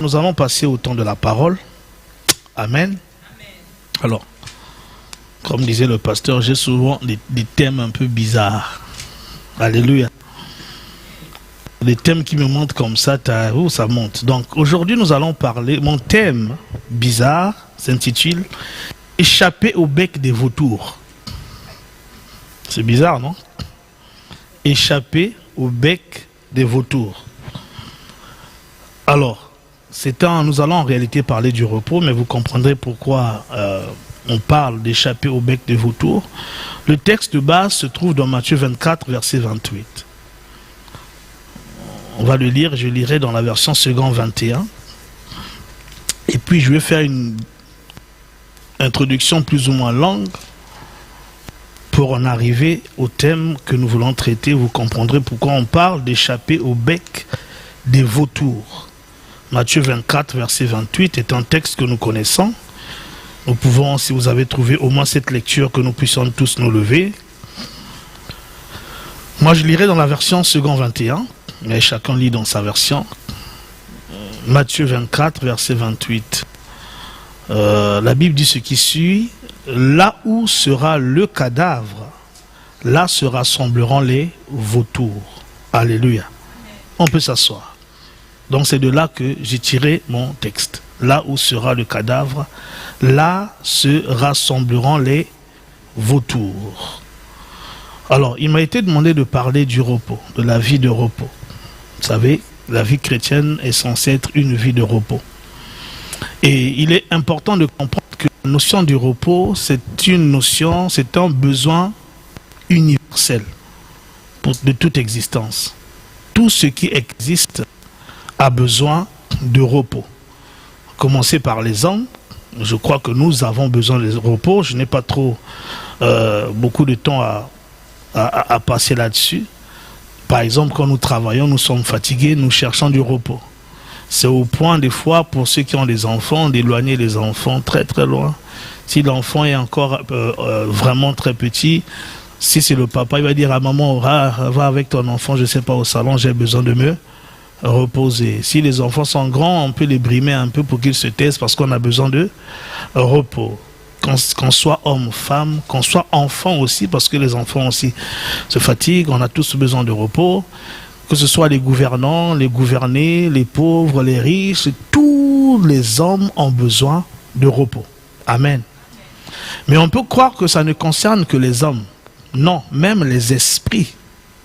nous allons passer au temps de la parole. Amen. Alors, comme disait le pasteur, j'ai souvent des thèmes un peu bizarres. Alléluia. Les thèmes qui me montent comme ça, ça monte. Donc aujourd'hui nous allons parler, mon thème bizarre s'intitule « Échapper au bec des vautours ». C'est bizarre, non? Échapper au bec des vautours. Alors, nous allons en réalité parler du repos, mais vous comprendrez pourquoi on parle d'échapper au bec des vautours. Le texte de base se trouve dans Matthieu 24, verset 28. On va le lire, je lirai dans la version second 21. Et puis je vais faire une introduction plus ou moins longue pour en arriver au thème que nous voulons traiter. Vous comprendrez pourquoi on parle d'échapper au bec des vautours. Matthieu 24, verset 28 est un texte que nous connaissons. Nous pouvons, si vous avez trouvé au moins cette lecture, que nous puissions tous nous lever. Moi je lirai dans la version second 21. Mais chacun lit dans sa version. Matthieu 24, verset 28. La Bible dit ce qui suit. Là où sera le cadavre, là se rassembleront les vautours. Alléluia. On peut s'asseoir. Donc c'est de là que j'ai tiré mon texte. Là où sera le cadavre, là se rassembleront les vautours. Alors, il m'a été demandé de parler du repos, de la vie de repos. Vous savez, la vie chrétienne est censée être une vie de repos. Et il est important de comprendre que la notion du repos, c'est une notion, c'est un besoin universel de toute existence. Tout ce qui existe a besoin de repos. Commencer par les hommes, je crois que nous avons besoin de repos. Je n'ai pas trop beaucoup de temps à passer là-dessus. Par exemple, quand nous travaillons, nous sommes fatigués, nous cherchons du repos. C'est au point, des fois, pour ceux qui ont des enfants, d'éloigner les enfants très très loin. Si l'enfant est encore vraiment très petit, si c'est le papa, il va dire à maman, va avec ton enfant, je ne sais pas, au salon, j'ai besoin de me reposer. Si les enfants sont grands, on peut les brimer un peu pour qu'ils se taisent parce qu'on a besoin de repos. Qu'on soit homme, femme, qu'on soit enfant aussi, parce que les enfants aussi se fatiguent, on a tous besoin de repos, que ce soit les gouvernants, les gouvernés, les pauvres, les riches, tous les hommes ont besoin de repos. Amen. Mais on peut croire que ça ne concerne que les hommes. Non, même les esprits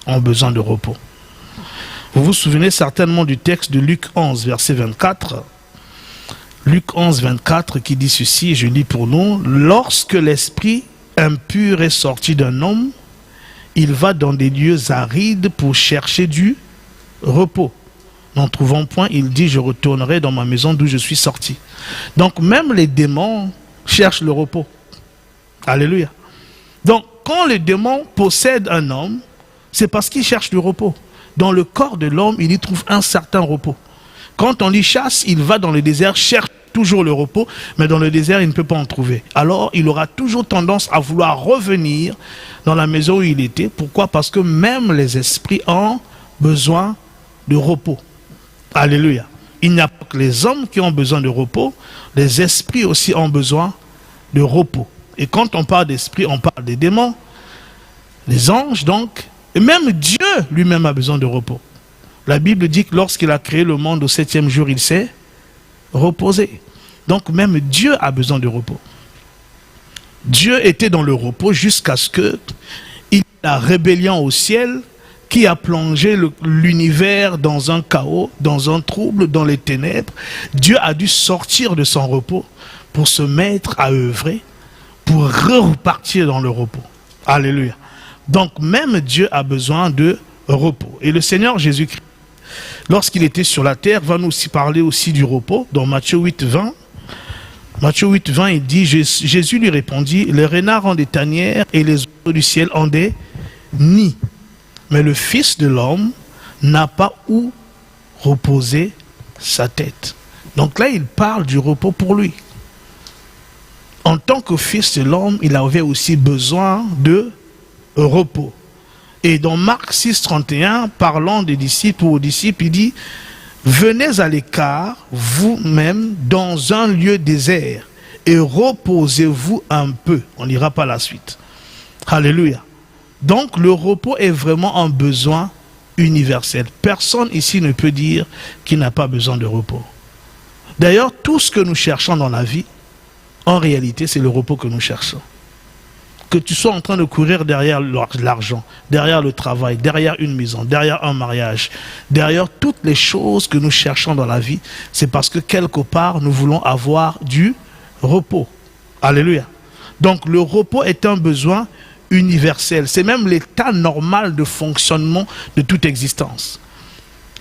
ont besoin de repos. Vous vous souvenez certainement du texte de Luc 11, verset 24. Luc 11, 24 qui dit ceci, je lis pour nous. Lorsque l'esprit impur est sorti d'un homme, il va dans des lieux arides pour chercher du repos. N'en trouvant point, il dit, je retournerai dans ma maison d'où je suis sorti. Donc même les démons cherchent le repos. Alléluia. Donc quand les démons possèdent un homme, c'est parce qu'ils cherchent du repos. Dans le corps de l'homme, il y trouve un certain repos. Quand on lui chasse, il va dans le désert, cherche toujours le repos, mais dans le désert, il ne peut pas en trouver. Alors, il aura toujours tendance à vouloir revenir dans la maison où il était. Pourquoi? Parce que même les esprits ont besoin de repos. Alléluia. Il n'y a pas que les hommes qui ont besoin de repos, les esprits aussi ont besoin de repos. Et quand on parle d'esprit, on parle des démons, les anges donc, et même Dieu lui-même a besoin de repos. La Bible dit que lorsqu'il a créé le monde au 7e jour, il s'est reposé. Donc même Dieu a besoin de repos. Dieu était dans le repos jusqu'à ce qu'il y ait la rébellion au ciel qui a plongé l'univers dans un chaos, dans un trouble, dans les ténèbres. Dieu a dû sortir de son repos pour se mettre à œuvrer, pour repartir dans le repos. Alléluia. Donc même Dieu a besoin de repos. Et le Seigneur Jésus-Christ, lorsqu'il était sur la terre, va nous aussi parler aussi du repos. Dans Matthieu 8, 20, Matthieu 8, 20, il dit, Jésus lui répondit, les renards ont des tanières et les oiseaux du ciel ont des nids. Mais le Fils de l'homme n'a pas où reposer sa tête. Donc là, il parle du repos pour lui. En tant que Fils de l'homme, il avait aussi besoin de repos. Et dans Marc 6, 31, parlant des disciples ou aux disciples, il dit, Venez à l'écart, vous-même, dans un lieu désert, et reposez-vous un peu. On n'ira pas la suite. Alléluia. Donc le repos est vraiment un besoin universel. Personne ici ne peut dire qu'il n'a pas besoin de repos. D'ailleurs, tout ce que nous cherchons dans la vie, en réalité, c'est le repos que nous cherchons. Que tu sois en train de courir derrière l'argent, derrière le travail, derrière une maison, derrière un mariage, derrière toutes les choses que nous cherchons dans la vie, c'est parce que quelque part, nous voulons avoir du repos. Alléluia. Donc le repos est un besoin universel. C'est même l'état normal de fonctionnement de toute existence.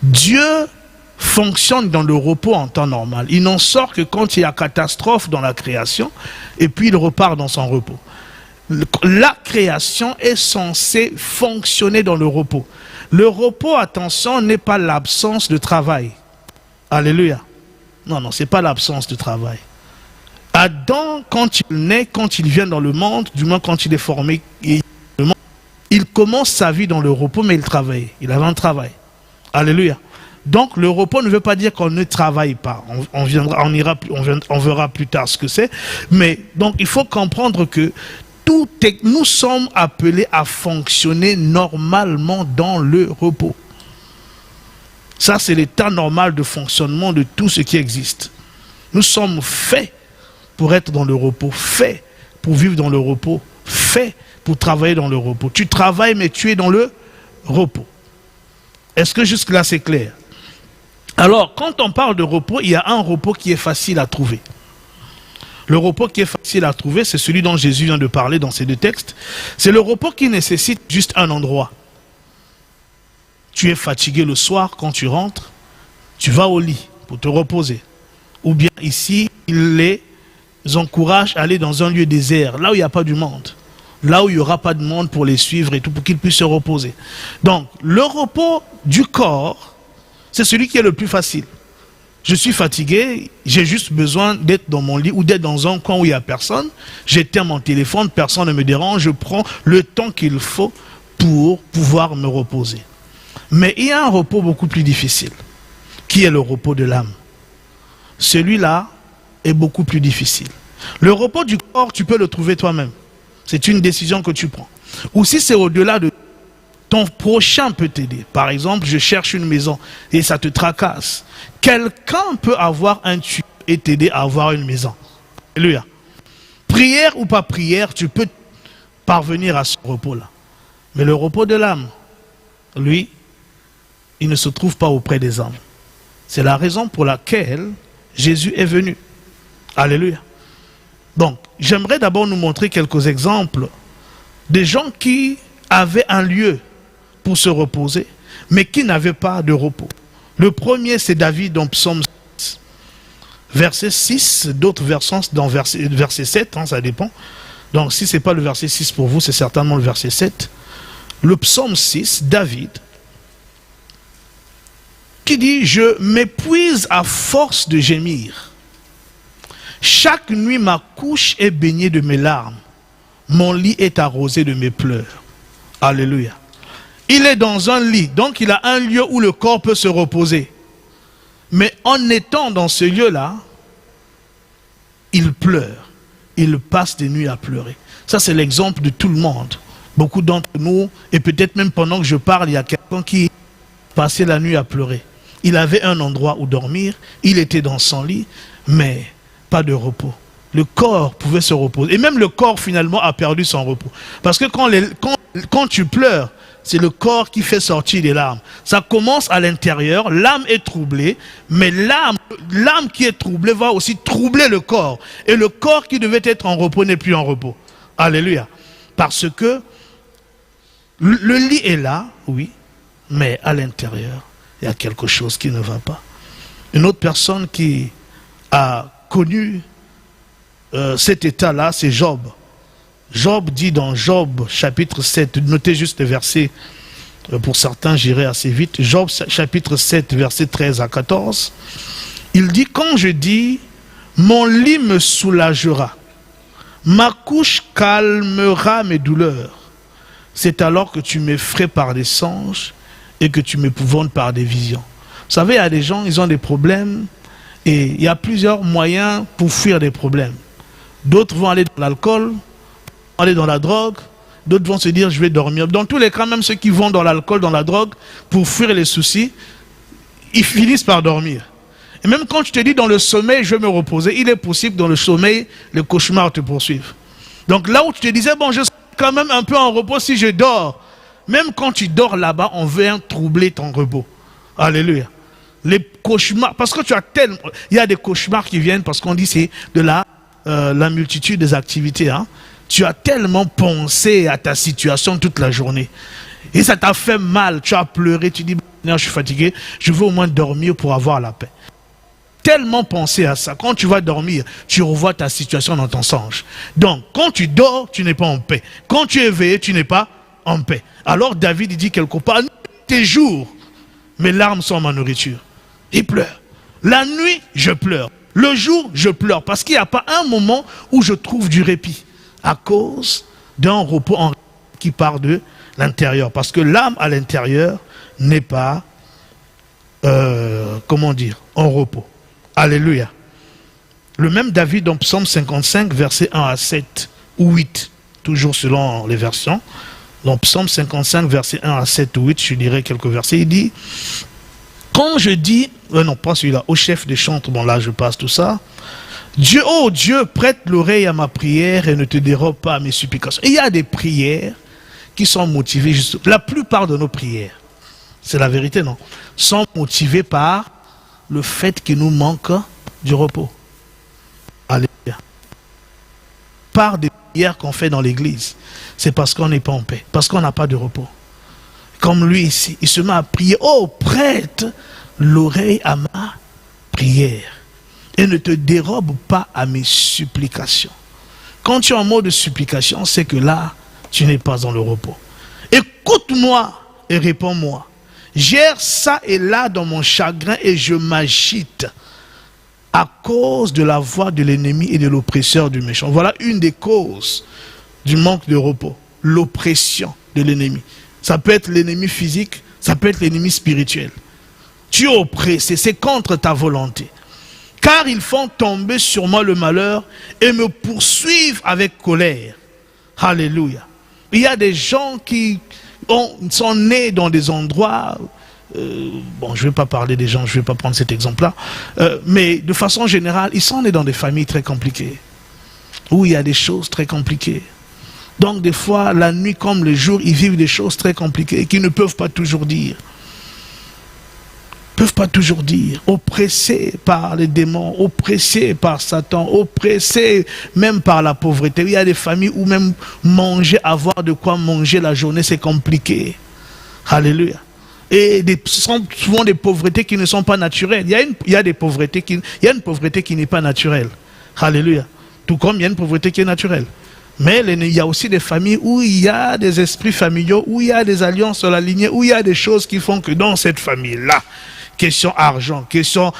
Dieu fonctionne dans le repos en temps normal. Il n'en sort que quand il y a catastrophe dans la création et puis il repart dans son repos. La création est censée fonctionner dans le repos. Le repos, attention, n'est pas l'absence de travail. Alléluia. Non, non, c'est pas l'absence de travail. Adam, quand il naît, quand il vient dans le monde, du moins quand il est formé, il commence sa vie dans le repos, mais il travaille. Il avait un travail. Alléluia. Donc le repos ne veut pas dire qu'on ne travaille pas. On verra plus tard ce que c'est. Mais donc il faut comprendre que nous sommes appelés à fonctionner normalement dans le repos. Ça, c'est l'état normal de fonctionnement de tout ce qui existe. Nous sommes faits pour être dans le repos, faits pour vivre dans le repos, faits pour travailler dans le repos. Tu travailles, mais tu es dans le repos. Est-ce que jusque-là, c'est clair? Alors, quand on parle de repos, il y a un repos qui est facile à trouver. Le repos qui est facile à trouver, c'est celui dont Jésus vient de parler dans ces deux textes. C'est le repos qui nécessite juste un endroit. Tu es fatigué le soir, quand tu rentres, tu vas au lit pour te reposer. Ou bien ici, il les encourage à aller dans un lieu désert, là où il n'y a pas du monde. Là où il n'y aura pas de monde pour les suivre et tout, pour qu'ils puissent se reposer. Donc, le repos du corps, c'est celui qui est le plus facile. Je suis fatigué, j'ai juste besoin d'être dans mon lit ou d'être dans un coin où il n'y a personne. J'éteins mon téléphone, personne ne me dérange, je prends le temps qu'il faut pour pouvoir me reposer. Mais il y a un repos beaucoup plus difficile, qui est le repos de l'âme. Celui-là est beaucoup plus difficile. Le repos du corps, tu peux le trouver toi-même. C'est une décision que tu prends. Ou si c'est au-delà de ton prochain peut t'aider. Par exemple, je cherche une maison et ça te tracasse. Quelqu'un peut avoir un tuyau et t'aider à avoir une maison. Alléluia. Prière ou pas prière, tu peux parvenir à ce repos-là. Mais le repos de l'âme, lui, il ne se trouve pas auprès des hommes. C'est la raison pour laquelle Jésus est venu. Alléluia. Donc, j'aimerais d'abord nous montrer quelques exemples des gens qui avaient un lieu pour se reposer, mais qui n'avaient pas de repos. Le premier, c'est David dans Psaume 6, verset 6, d'autres versants dans verset 7, hein, ça dépend. Donc, si ce n'est pas le verset 6 pour vous, c'est certainement le verset 7. Le Psaume 6, David, qui dit « Je m'épuise à force de gémir. Chaque nuit, ma couche est baignée de mes larmes. Mon lit est arrosé de mes pleurs. » Alléluia. Il est dans un lit, donc il a un lieu où le corps peut se reposer. Mais en étant dans ce lieu-là, il pleure. Il passe des nuits à pleurer. Ça, c'est l'exemple de tout le monde. Beaucoup d'entre nous, et peut-être même pendant que je parle, il y a quelqu'un qui passait la nuit à pleurer. Il avait un endroit où dormir, il était dans son lit, mais pas de repos. Le corps pouvait se reposer. Et même le corps, finalement, a perdu son repos. Parce que quand tu pleures, c'est le corps qui fait sortir des larmes. Ça commence à l'intérieur, l'âme est troublée, mais l'âme qui est troublée va aussi troubler le corps. Et le corps qui devait être en repos n'est plus en repos. Alléluia. Parce que le lit est là, oui, mais à l'intérieur, il y a quelque chose qui ne va pas. Une autre personne qui a connu cet état-là, c'est Job. Job dit dans Job chapitre 7, notez juste les versets, pour certains j'irai assez vite, Job chapitre 7 versets 13 à 14, il dit « Quand je dis, mon lit me soulagera, ma couche calmera mes douleurs, c'est alors que tu m'effraies par des songes et que tu m'épouvantes par des visions. » savez, il y a des gens, ils ont des problèmes et il y a plusieurs moyens pour fuir des problèmes. D'autres vont aller dans l'alcool, aller dans la drogue, d'autres vont se dire je vais dormir. Dans tous les cas, même ceux qui vont dans l'alcool, dans la drogue, pour fuir les soucis, ils finissent par dormir. Et même quand tu te dis dans le sommeil, je vais me reposer, il est possible que dans le sommeil, le cauchemar te poursuive. Donc là où tu te disais, bon, je suis quand même un peu en repos si je dors. Même quand tu dors là-bas, on vient troubler ton repos. Alléluia. Les cauchemars, parce que tu as tellement... Il y a des cauchemars qui viennent parce qu'on dit c'est de la multitude des activités. Hein. Tu as tellement pensé à ta situation toute la journée. Et ça t'a fait mal, tu as pleuré, tu dis, je suis fatigué, je veux au moins dormir pour avoir la paix. Tellement pensé à ça. Quand tu vas dormir, tu revois ta situation dans ton songe. Donc, quand tu dors, tu n'es pas en paix. Quand tu es éveillé, tu n'es pas en paix. Alors David dit quelque part, tes jours, mes larmes sont ma nourriture. Il pleure. La nuit, je pleure. Le jour, je pleure. Parce qu'il n'y a pas un moment où je trouve du répit. À cause d'un repos qui part de l'intérieur. Parce que l'âme à l'intérieur n'est pas, comment dire, en repos. Alléluia. Le même David dans Psaume 55, versets 1 à 7 ou 8, toujours selon les versions. Dans Psaume 55, versets 1 à 7 ou 8, je dirais quelques versets, il dit, quand je dis, non pas celui-là, au chef des chantres, bon là je passe tout ça, Dieu, oh Dieu, prête l'oreille à ma prière et ne te dérobe pas à mes supplications. Et il y a des prières qui sont motivées, juste, la plupart de nos prières, c'est la vérité, non, sont motivées par le fait qu'il nous manque du repos. Alléluia. Par des prières qu'on fait dans l'église, c'est parce qu'on n'est pas en paix, parce qu'on n'a pas de repos. Comme lui ici, il se met à prier, oh prête l'oreille à ma prière et ne te dérobe pas à mes supplications. Quand tu es en mode de supplication, c'est que là, tu n'es pas dans le repos. Écoute-moi et réponds-moi. Gère ça et là dans mon chagrin et je m'agite à cause de la voix de l'ennemi et de l'oppresseur du méchant. Voilà une des causes du manque de repos. L'oppression de l'ennemi. Ça peut être l'ennemi physique, ça peut être l'ennemi spirituel. Tu es oppressé, c'est contre ta volonté. Car ils font tomber sur moi le malheur et me poursuivent avec colère. Alléluia. Il y a des gens qui sont nés dans des endroits, bon je ne vais pas parler des gens, je ne vais pas prendre cet exemple-là, mais de façon générale, ils sont nés dans des familles très compliquées, où il y a des choses très compliquées. Donc des fois, la nuit comme le jour, ils vivent des choses très compliquées qu'ils ne peuvent pas toujours dire. Peuvent pas toujours dire, oppressés par les démons, oppressés par Satan, oppressés même par la pauvreté. Il y a des familles où même manger, avoir de quoi manger la journée, c'est compliqué. Alléluia. Et ce sont souvent des pauvretés qui ne sont pas naturelles. Il y a une pauvreté qui n'est pas naturelle. Alléluia. Tout comme il y a une pauvreté qui est naturelle. Mais il y a aussi des familles où il y a des esprits familiaux, où il y a des alliances sur la lignée, où il y a des choses qui font que dans cette famille-là, question argent, question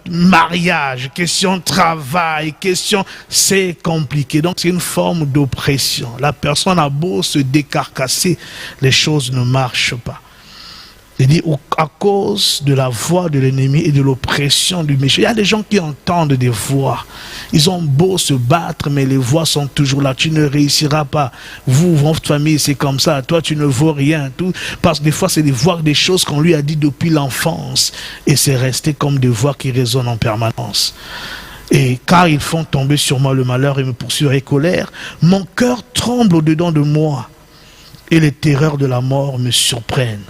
mariage, question travail, question... C'est compliqué. Donc c'est une forme d'oppression. La personne a beau se décarcasser, les choses ne marchent pas. Il dit, à cause de la voix de l'ennemi et de l'oppression du méchant. Il y a des gens qui entendent des voix. Ils ont beau se battre, mais les voix sont toujours là. Tu ne réussiras pas. Vous, votre famille, c'est comme ça. Toi, tu ne vaux rien. Tout. Parce que des fois, c'est des voix, des choses qu'on lui a dit depuis l'enfance. Et c'est resté comme des voix qui résonnent en permanence. Et car ils font tomber sur moi le malheur et me poursuivent avec colère, mon cœur tremble au-dedans de moi. Et les terreurs de la mort me surprennent.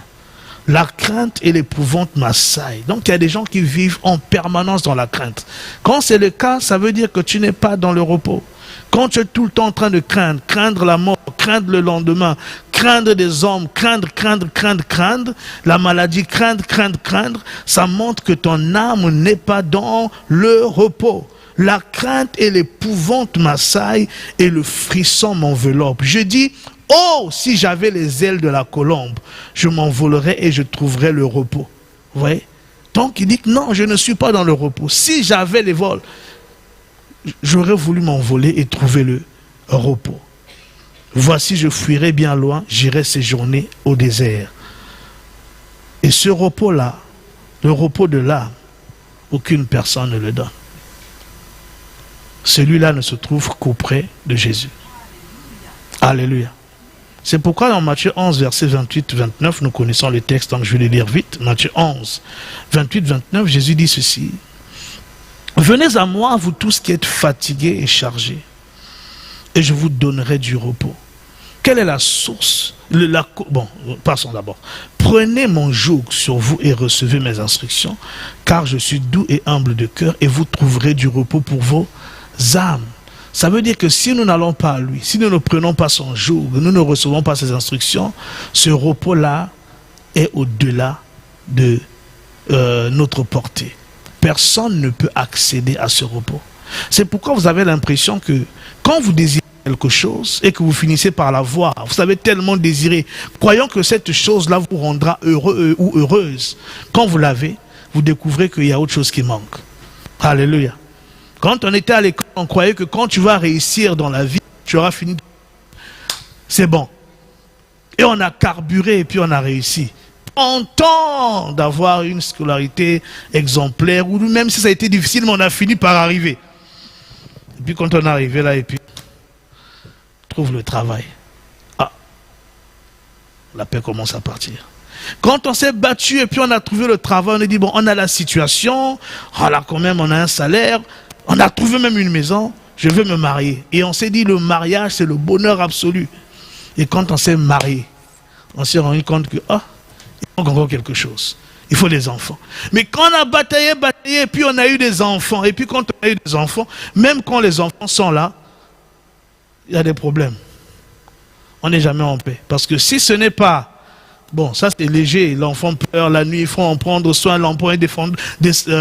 La crainte et l'épouvante m'assaillent. Donc il y a des gens qui vivent en permanence dans la crainte. Quand c'est le cas, ça veut dire que tu n'es pas dans le repos. Quand tu es tout le temps en train de craindre la mort, craindre le lendemain, craindre des hommes, craindre la maladie, craindre, ça montre que ton âme n'est pas dans le repos. La crainte et l'épouvante m'assaillent et le frisson m'enveloppe. Je dis, oh, si j'avais les ailes de la colombe, je m'envolerais et je trouverais le repos. Vous voyez? Donc il dit que non, je ne suis pas dans le repos. Si j'avais les vols, j'aurais voulu m'envoler et trouver le repos. Voici, je fuirai bien loin, j'irai séjourner au désert. Et ce repos-là, Le repos de l'âme, aucune personne ne le donne. Celui-là ne se trouve qu'auprès de Jésus. Alléluia. C'est pourquoi dans Matthieu 11, versets 28-29, nous connaissons le texte, donc je vais le lire vite. Matthieu 11, 28-29, Jésus dit ceci. Venez à moi, vous tous qui êtes fatigués et chargés, et je vous donnerai du repos. Quelle est la source? Bon, passons d'abord. Prenez mon joug sur vous et recevez mes instructions, car je suis doux et humble de cœur, et vous trouverez du repos pour vos âmes. Ça veut dire que si nous n'allons pas à lui, si nous ne prenons pas son joug, nous ne recevons pas ses instructions, ce repos-là est au-delà de notre portée. Personne ne peut accéder à ce repos. C'est pourquoi vous avez l'impression que quand vous désirez quelque chose et que vous finissez par l'avoir, vous avez tellement désiré, croyant que cette chose-là vous rendra heureux ou heureuse. Quand vous l'avez, vous découvrez qu'il y a autre chose qui manque. Alléluia. Quand on était à l'école, on croyait que quand tu vas réussir dans la vie, tu auras fini. C'est bon. Et on a carburé et puis on a réussi. En temps d'avoir une scolarité exemplaire, ou même si ça a été difficile, mais on a fini par arriver. Et puis quand on est arrivé là, et puis trouve le travail. Ah, la paix commence à partir. Quand on s'est battu et puis on a trouvé le travail, on a dit bon, on a la situation, oh là quand même on a un salaire, on a trouvé même une maison, je veux me marier. Et on s'est dit le mariage c'est le bonheur absolu. Et quand on s'est marié, on s'est rendu compte que ah, il manque encore quelque chose. Il faut des enfants. Mais quand on a bataillé, et puis on a eu des enfants, et puis quand on a eu des enfants, même quand les enfants sont là, il y a des problèmes. On n'est jamais en paix. Parce que si ce n'est pas, bon, ça c'est léger, l'enfant pleure la nuit, il faut en prendre soin, l'enfant est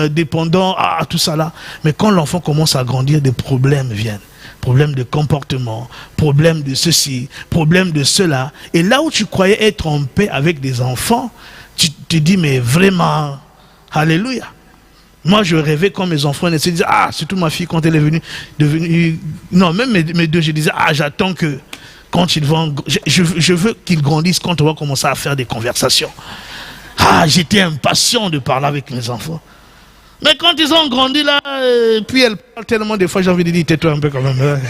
dépendant, tout ça là. Mais quand l'enfant commence à grandir, des problèmes viennent. Problèmes de comportement, problèmes de ceci, problèmes de cela. Et là où tu croyais être en paix avec des enfants, tu te dis, mais vraiment, alléluia. Moi, je rêvais quand mes enfants naissaient, je disais, surtout ma fille, quand elle est devenue, non, même mes deux, je disais, j'attends que, quand ils vont, je veux qu'ils grandissent quand on va commencer à faire des conversations. J'étais impatient de parler avec mes enfants. Mais quand ils ont grandi là, puis elles parlent tellement, des fois j'ai envie de dire, tais-toi un peu quand même.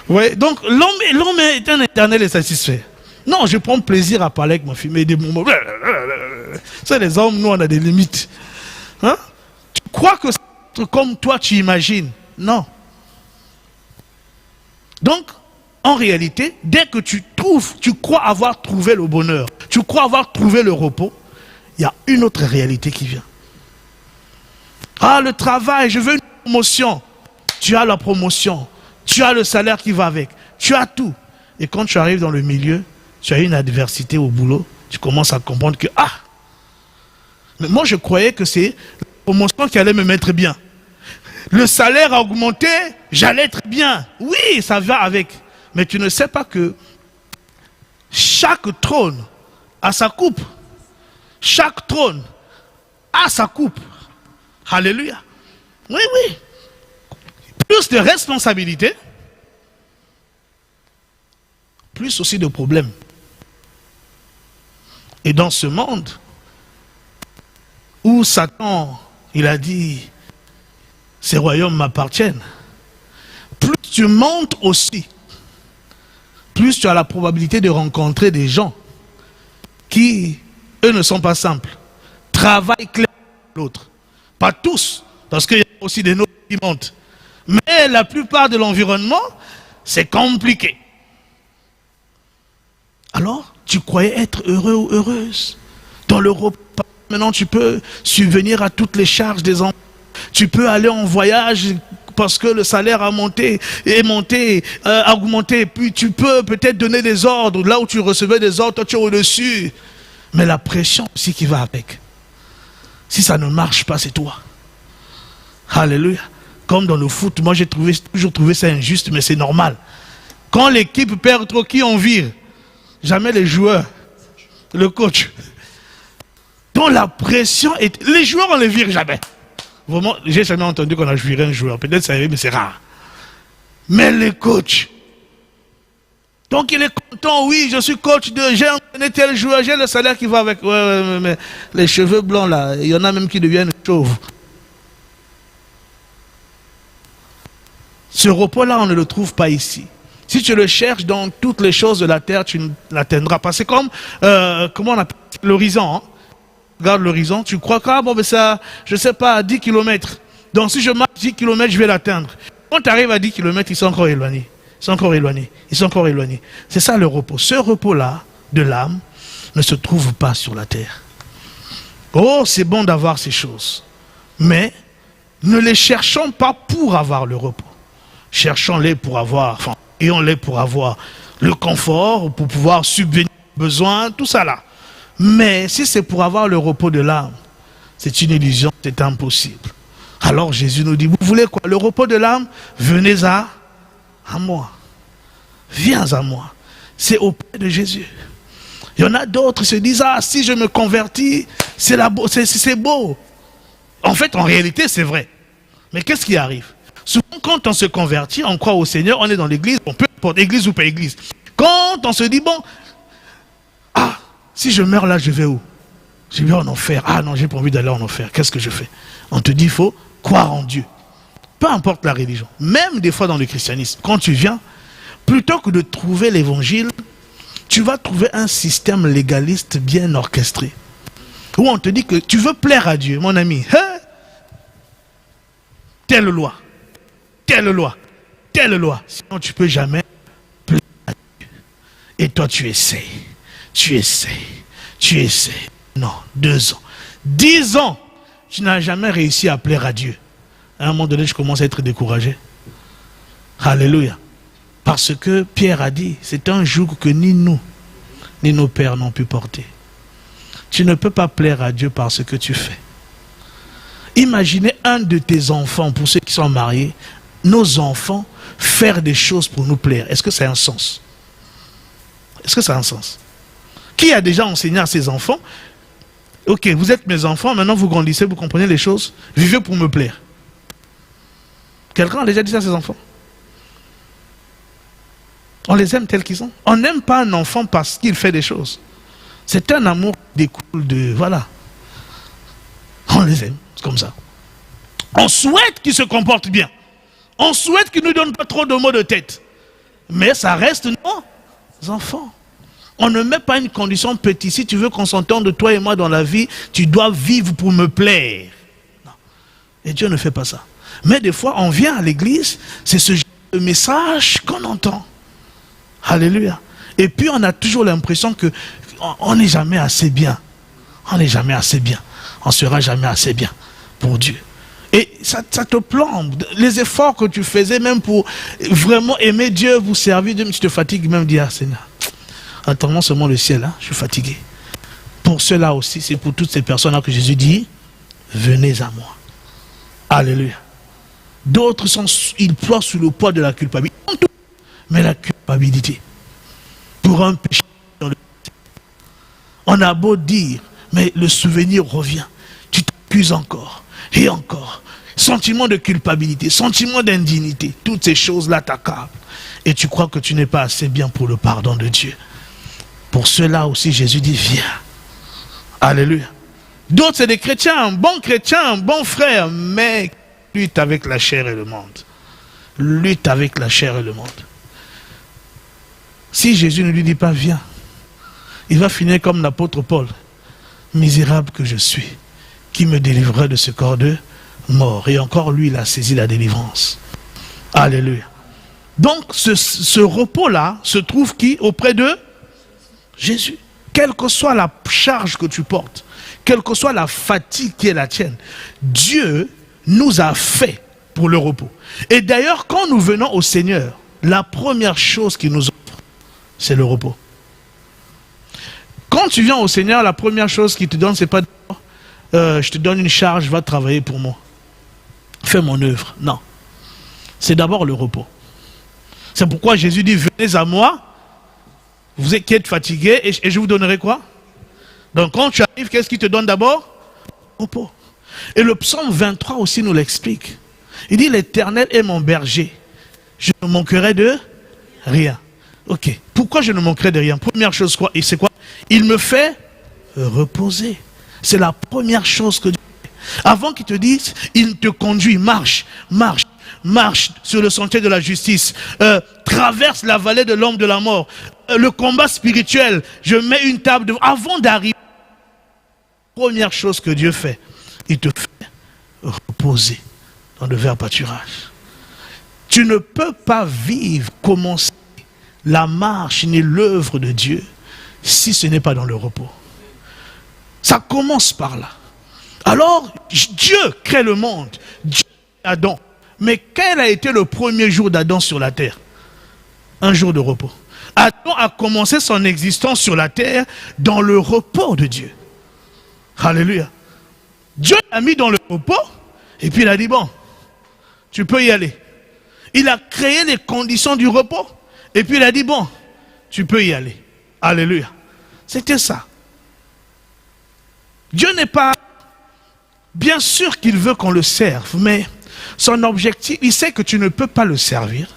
Ouais, donc l'homme est un éternel insatisfait. Non, je prends plaisir à parler avec ma fille, mais des moments, c'est les hommes, nous on a des limites. Hein? Tu crois que c'est comme toi tu imagines? Non. Donc, en réalité, dès que tu crois avoir trouvé le bonheur, tu crois avoir trouvé le repos, il y a une autre réalité qui vient. Le travail, je veux une promotion. Tu as la promotion, tu as le salaire qui va avec, tu as tout. Et quand tu arrives dans le milieu, tu as une adversité au boulot, tu commences à comprendre que, mais moi je croyais que c'est la promotion qui allait me mettre bien. Le salaire a augmenté, j'allais être bien. Oui, ça va avec. Mais tu ne sais pas que chaque trône a sa coupe. Chaque trône a sa coupe. Alléluia. Oui, oui. Plus de responsabilités, plus aussi de problèmes. Et dans ce monde où Satan, il a dit, ces royaumes m'appartiennent, plus tu montes aussi, plus tu as la probabilité de rencontrer des gens qui, eux, ne sont pas simples. Travaillent clairement l'autre. Pas tous, parce qu'il y a aussi des nôtres qui montent. Mais la plupart de l'environnement, c'est compliqué. Alors, tu croyais être heureux ou heureuse. Dans le repas, maintenant tu peux subvenir à toutes les charges des enfants. Tu peux aller en voyage parce que le salaire a monté, a augmenté. Puis tu peux peut-être donner des ordres. Là où tu recevais des ordres, toi tu es au-dessus. Mais la pression aussi qui va avec. Si ça ne marche pas, c'est toi. Alléluia. Comme dans le foot, moi j'ai toujours trouvé ça injuste, mais c'est normal. Quand l'équipe perd trop, qui on vire? Jamais les joueurs, le coach. Donc la pression est... Les joueurs, on ne les vire jamais. Vraiment, j'ai jamais entendu qu'on a viré un joueur. Peut-être ça arrive, mais c'est rare. Mais les coachs, Donc il est content, oui, je suis coach de, j'ai entraîné tel joueur, j'ai le salaire qui va avec. Ouais, mais les cheveux blancs là, il y en a même qui deviennent chauves. Ce repos-là, on ne le trouve pas ici. Si tu le cherches dans toutes les choses de la terre, tu ne l'atteindras pas. C'est comme, comment on appelle l'horizon. Hein? Regarde l'horizon, tu crois que, bon, ben ça, je sais pas, à 10 km. Donc si je marche 10 km, je vais l'atteindre. Quand tu arrives à 10 km, ils sont encore éloignés. Ils sont encore éloignés. Ils sont encore éloignés. C'est ça le repos. Ce repos-là, de l'âme, ne se trouve pas sur la terre. Oh, c'est bon d'avoir ces choses. Mais ne les cherchons pas pour avoir le repos. Cherchons-les pour avoir, enfin, ayons-les pour avoir le confort, pour pouvoir subvenir aux besoins, tout ça là. Mais si c'est pour avoir le repos de l'âme, c'est une illusion, c'est impossible. Alors Jésus nous dit, vous voulez quoi? Le repos de l'âme? Venez à moi. Viens à moi. C'est auprès de Jésus. Il y en a d'autres qui se disent, ah, si je me convertis, c'est beau. En fait, en réalité, c'est vrai. Mais qu'est-ce qui arrive? Souvent, quand on se convertit, on croit au Seigneur, on est dans l'église, on peut porter église ou pas église. Quand on se dit, bon, ah, si je meurs là, je vais où? Je vais en enfer. Ah non, j'ai pas envie d'aller en enfer. Qu'est-ce que je fais? On te dit, il faut croire en Dieu. Peu importe la religion. Même des fois dans le christianisme, quand tu viens, plutôt que de trouver l'évangile, tu vas trouver un système légaliste bien orchestré. Où on te dit que tu veux plaire à Dieu, mon ami. Hein? Telle loi. Telle loi, telle loi. Sinon, tu ne peux jamais plaire à Dieu. Et toi, tu essaies. Non, 2 ans. 10 ans, tu n'as jamais réussi à plaire à Dieu. À un moment donné, je commence à être découragé. Alléluia. Parce que Pierre a dit, c'est un joug que ni nous, ni nos pères n'ont pu porter. Tu ne peux pas plaire à Dieu par ce que tu fais. Imaginez un de tes enfants, pour ceux qui sont mariés, nos enfants faire des choses pour nous plaire. Est-ce que ça a un sens? Est-ce que ça a un sens? Qui a déjà enseigné à ses enfants? Ok, vous êtes mes enfants, maintenant vous grandissez, vous comprenez les choses. Vivez pour me plaire. Quelqu'un a déjà dit ça à ses enfants? On les aime tels qu'ils sont. On n'aime pas un enfant parce qu'il fait des choses. C'est un amour qui découle de... Voilà. On les aime, c'est comme ça. On souhaite qu'ils se comportent bien. On souhaite qu'ils ne nous donnent pas trop de maux de tête. Mais ça reste nos enfants. On ne met pas une condition petite. Si tu veux qu'on s'entende de toi et moi dans la vie, tu dois vivre pour me plaire. Non. Et Dieu ne fait pas ça. Mais des fois, on vient à l'église, c'est ce genre de message qu'on entend. Alléluia. Et puis, on a toujours l'impression qu'on n'est jamais assez bien. On n'est jamais assez bien. On ne sera jamais assez bien pour Dieu. Et ça te plombe. Les efforts que tu faisais même pour vraiment aimer Dieu, vous servir Dieu, tu te fatigues même, dire, ah, Seigneur, attends-moi seulement le ciel, hein, je suis fatigué. Pour cela aussi, c'est pour toutes ces personnes-là que Jésus dit, venez à moi. Alléluia. D'autres ils ploient sous le poids de la culpabilité. Mais la culpabilité, pour un péché, on a beau dire, mais le souvenir revient. Tu t'accuses encore. Et encore, sentiment de culpabilité, sentiment d'indignité, toutes ces choses-là t'accablent. Et tu crois que tu n'es pas assez bien pour le pardon de Dieu. Pour cela aussi, Jésus dit, viens. Alléluia. D'autres, c'est des chrétiens, un bon frère, mais lutte avec la chair et le monde. Lutte avec la chair et le monde. Si Jésus ne lui dit pas, viens, il va finir comme l'apôtre Paul. Misérable que je suis, qui me délivrerait de ce corps de mort. Et encore lui, il a saisi la délivrance. Alléluia. Donc, ce repos-là se trouve qui? Auprès de Jésus. Quelle que soit la charge que tu portes, quelle que soit la fatigue qui est la tienne, Dieu nous a fait pour le repos. Et d'ailleurs, quand nous venons au Seigneur, la première chose qu'il nous offre, c'est le repos. Quand tu viens au Seigneur, la première chose qu'il te donne, c'est pas je te donne une charge, va travailler pour moi. Fais mon œuvre. Non. C'est d'abord le repos. C'est pourquoi Jésus dit, venez à moi, vous qui êtes fatigués, et je vous donnerai quoi? Donc quand tu arrives, qu'est-ce qu'il te donne d'abord? Repos. Et le psaume 23 aussi nous l'explique. Il dit, l'Éternel est mon berger. Je ne manquerai de rien. Ok. Pourquoi je ne manquerai de rien? Première chose, quoi? Et c'est quoi? Il me fait reposer. C'est la première chose que Dieu fait. Avant qu'il te dise, il te conduit, marche, marche, marche sur le sentier de la justice, traverse la vallée de l'ombre de la mort, le combat spirituel, je mets une table devant. Avant d'arriver, première chose que Dieu fait, il te fait reposer dans le vert pâturage. Tu ne peux pas vivre, commencer la marche ni l'œuvre de Dieu si ce n'est pas dans le repos. Ça commence par là. Alors, Dieu crée le monde, Dieu crée Adam. Mais quel a été le premier jour d'Adam sur la terre? Un jour de repos. Adam a commencé son existence sur la terre dans le repos de Dieu. Alléluia. Dieu l'a mis dans le repos et puis il a dit, bon, tu peux y aller. Il a créé les conditions du repos et puis il a dit, bon, tu peux y aller. Alléluia. C'était ça. Dieu n'est pas... Bien sûr qu'il veut qu'on le serve, mais son objectif, il sait que tu ne peux pas le servir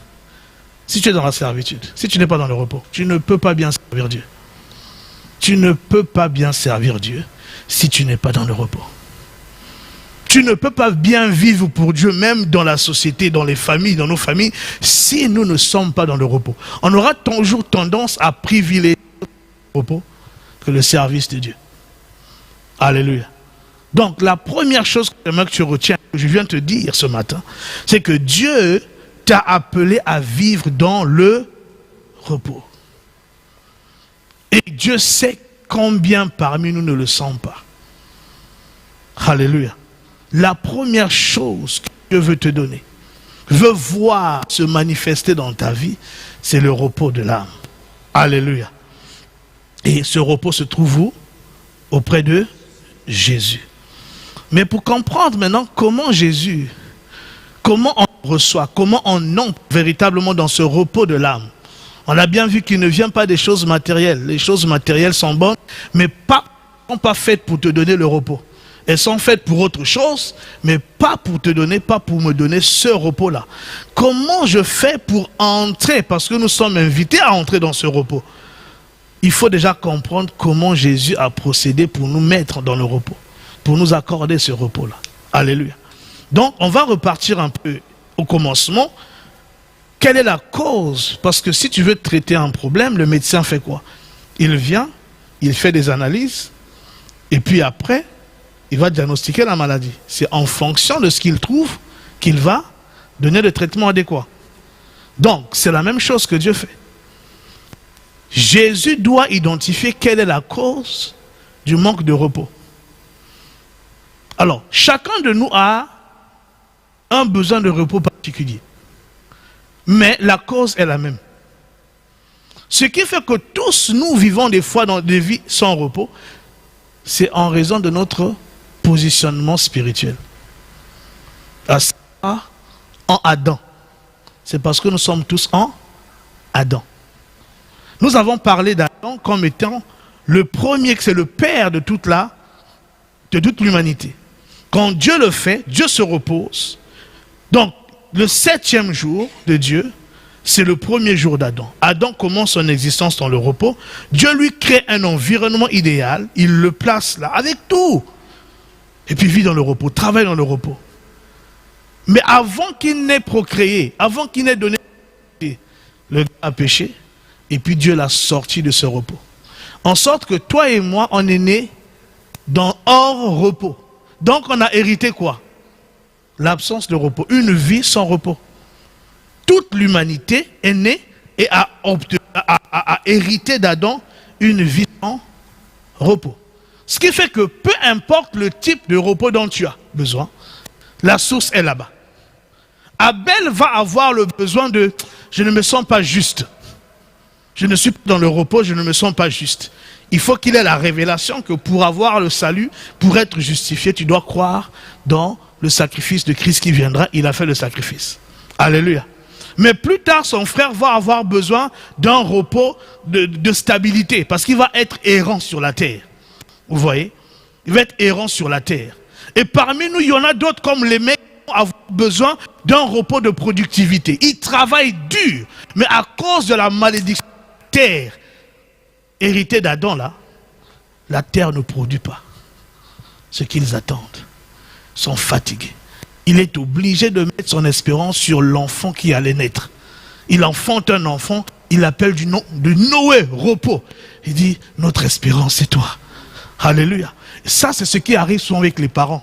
si tu es dans la servitude, si tu n'es pas dans le repos. Tu ne peux pas bien servir Dieu. Tu ne peux pas bien servir Dieu si tu n'es pas dans le repos. Tu ne peux pas bien vivre pour Dieu, même dans la société, dans les familles, dans nos familles, si nous ne sommes pas dans le repos. On aura toujours tendance à privilégier le repos que le service de Dieu. Alléluia. Donc, la première chose que j'aimerais que tu retiens, que je viens de te dire ce matin, c'est que Dieu t'a appelé à vivre dans le repos. Et Dieu sait combien parmi nous ne le sommes pas. Alléluia. La première chose que Dieu veut te donner, veut voir se manifester dans ta vie, c'est le repos de l'âme. Alléluia. Et ce repos se trouve où? Auprès de Jésus. Mais pour comprendre maintenant comment Jésus, comment on reçoit, comment on entre véritablement dans ce repos de l'âme. On a bien vu qu'il ne vient pas des choses matérielles. Les choses matérielles sont bonnes, mais sont pas faites pour te donner le repos. Elles sont faites pour autre chose, mais pas pour te donner, pas pour me donner ce repos-là. Comment je fais pour entrer? Parce que nous sommes invités à entrer dans ce repos. Il faut déjà comprendre comment Jésus a procédé pour nous mettre dans le repos, pour nous accorder ce repos-là. Alléluia. Donc, on va repartir un peu au commencement. Quelle est la cause? Parce que si tu veux traiter un problème, le médecin fait quoi? Il vient, il fait des analyses, et puis après, il va diagnostiquer la maladie. C'est en fonction de ce qu'il trouve qu'il va donner le traitement adéquat. Donc, c'est la même chose que Dieu fait. Jésus doit identifier quelle est la cause du manque de repos. Alors, chacun de nous a un besoin de repos particulier. Mais la cause est la même. Ce qui fait que tous nous vivons des fois dans des vies sans repos, c'est en raison de notre positionnement spirituel. En Adam. C'est parce que nous sommes tous en Adam. Nous avons parlé d'Adam comme étant le premier, que c'est le père de toute l'humanité. Quand Dieu le fait, Dieu se repose. Donc, le 7e jour de Dieu, c'est le premier jour d'Adam. Adam commence son existence dans le repos. Dieu lui crée un environnement idéal. Il le place là, avec tout. Et puis vit dans le repos, travaille dans le repos. Mais avant qu'il n'ait procréé, avant qu'il n'ait donné, le gars a péché. Et puis Dieu l'a sorti de ce repos. En sorte que toi et moi, on est nés dans hors repos. Donc on a hérité quoi? L'absence de repos. Une vie sans repos. Toute l'humanité est née et a hérité d'Adam une vie sans repos. Ce qui fait que peu importe le type de repos dont tu as besoin, la source est là-bas. Abel va avoir le besoin de « je ne me sens pas juste ». Je ne suis pas dans le repos, je ne me sens pas juste. Il faut qu'il ait la révélation que pour avoir le salut, pour être justifié, tu dois croire dans le sacrifice de Christ qui viendra. Il a fait le sacrifice. Alléluia. Mais plus tard, son frère va avoir besoin d'un repos de stabilité, parce qu'il va être errant sur la terre. Vous voyez? Il va être errant sur la terre. Et parmi nous, il y en a d'autres comme les mecs qui vont avoir besoin d'un repos de productivité. Ils travaillent dur, mais à cause de la malédiction, terre, héritée d'Adam là, la terre ne produit pas ce qu'ils attendent. Ils sont fatigués. Il est obligé de mettre son espérance sur l'enfant qui allait naître. Il enfante un enfant, il appelle du nom de Noé, repos. Il dit, notre espérance c'est toi. Alléluia. Et ça c'est ce qui arrive souvent avec les parents.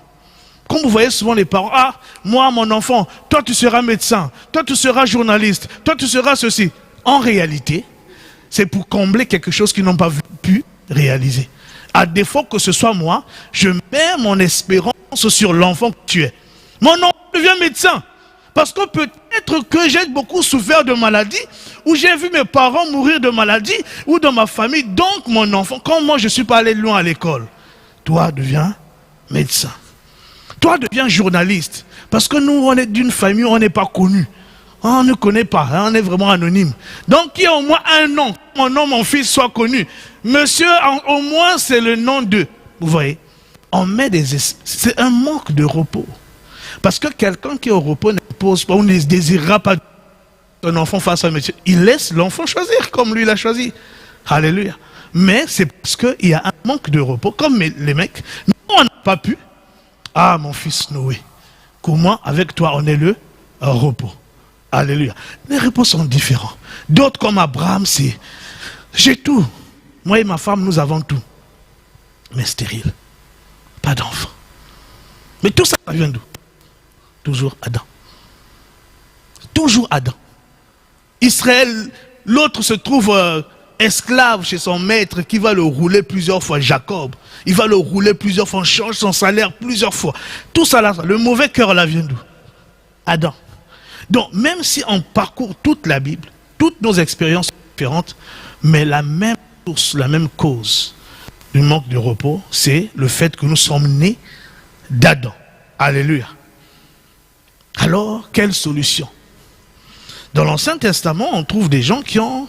Comme vous voyez souvent les parents, ah, moi mon enfant, toi tu seras médecin, toi tu seras journaliste, toi tu seras ceci. En réalité, c'est pour combler quelque chose qu'ils n'ont pas pu réaliser. À défaut que ce soit moi, je mets mon espérance sur l'enfant que tu es. Mon enfant devient médecin. Parce que peut-être que j'ai beaucoup souffert de maladie, ou j'ai vu mes parents mourir de maladie, ou dans ma famille. Donc mon enfant, comme moi je ne suis pas allé loin à l'école, toi deviens médecin. Toi deviens journaliste. Parce que nous, on est d'une famille où on n'est pas connu. On ne connaît pas, hein, on est vraiment anonyme. Donc il y a au moins un nom, mon nom, mon fils soit connu. Monsieur, au moins c'est le nom de. Vous voyez, on met c'est un manque de repos. Parce que quelqu'un qui est au repos ne pose pas ou ne désirera pas qu'un enfant fasse un métier. Il laisse l'enfant choisir comme lui l'a choisi. Alléluia. Mais c'est parce qu'il y a un manque de repos. Comme les mecs, nous on n'a pas pu. Ah mon fils Noé, comment avec toi on est le repos. Alléluia. Les repos sont différents. D'autres comme Abraham, c'est j'ai tout. Moi et ma femme, nous avons tout. Mais stérile. Pas d'enfant. Mais tout ça vient d'où? Toujours Adam. Toujours Adam. Israël, l'autre se trouve esclave chez son maître qui va le rouler plusieurs fois. Jacob, il va le rouler plusieurs fois, on change son salaire plusieurs fois. Tout ça là, le mauvais cœur là vient d'où? Adam. Donc même si on parcourt toute la Bible, toutes nos expériences sont différentes, mais la même source, la même cause du manque de repos, c'est le fait que nous sommes nés d'Adam. Alléluia. Alors, quelle solution? Dans l'Ancien Testament, on trouve des gens qui ont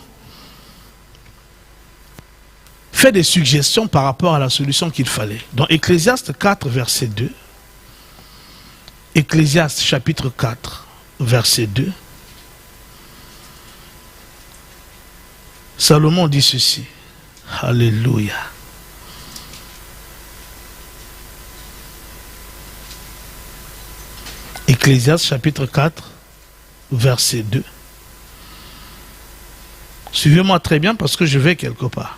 fait des suggestions par rapport à la solution qu'il fallait. Dans Ecclésiaste 4, verset 2, Ecclésiaste chapitre 4, verset 2, Salomon dit ceci. Alléluia. Ecclésiaste chapitre 4, verset 2. Suivez-moi très bien parce que je vais quelque part.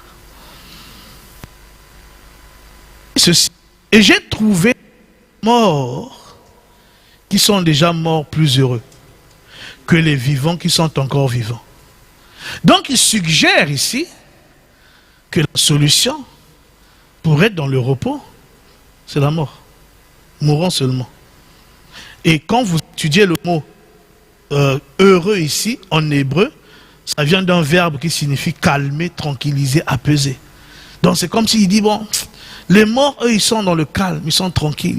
Ceci. Et j'ai trouvé morts qui sont déjà morts plus heureux que les vivants qui sont encore vivants. Donc il suggère ici que la solution pour être dans le repos, c'est la mort. Mourons seulement. Et quand vous étudiez le mot heureux ici, en hébreu, ça vient d'un verbe qui signifie calmer, tranquilliser, apaiser. Donc c'est comme s'il dit, bon, les morts, eux, ils sont dans le calme, ils sont tranquilles,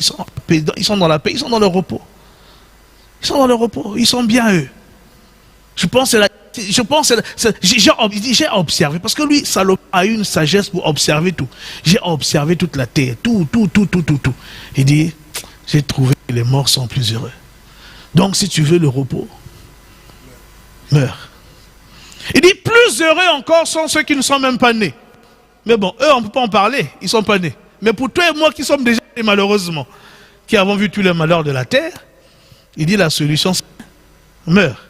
ils sont dans la paix, ils sont dans le repos. Ils sont dans le repos, ils sont bien eux. J'ai observé, parce que lui, Salomon a eu une sagesse pour observer tout. J'ai observé toute la terre, tout. Il dit, j'ai trouvé que les morts sont plus heureux. Donc si tu veux le repos, meurs. Il dit, plus heureux encore sont ceux qui ne sont même pas nés. Mais bon, eux, on ne peut pas en parler, ils ne sont pas nés. Mais pour toi et moi qui sommes déjà nés malheureusement, qui avons vu tous les malheurs de la terre, il dit la solution, c'est meurs.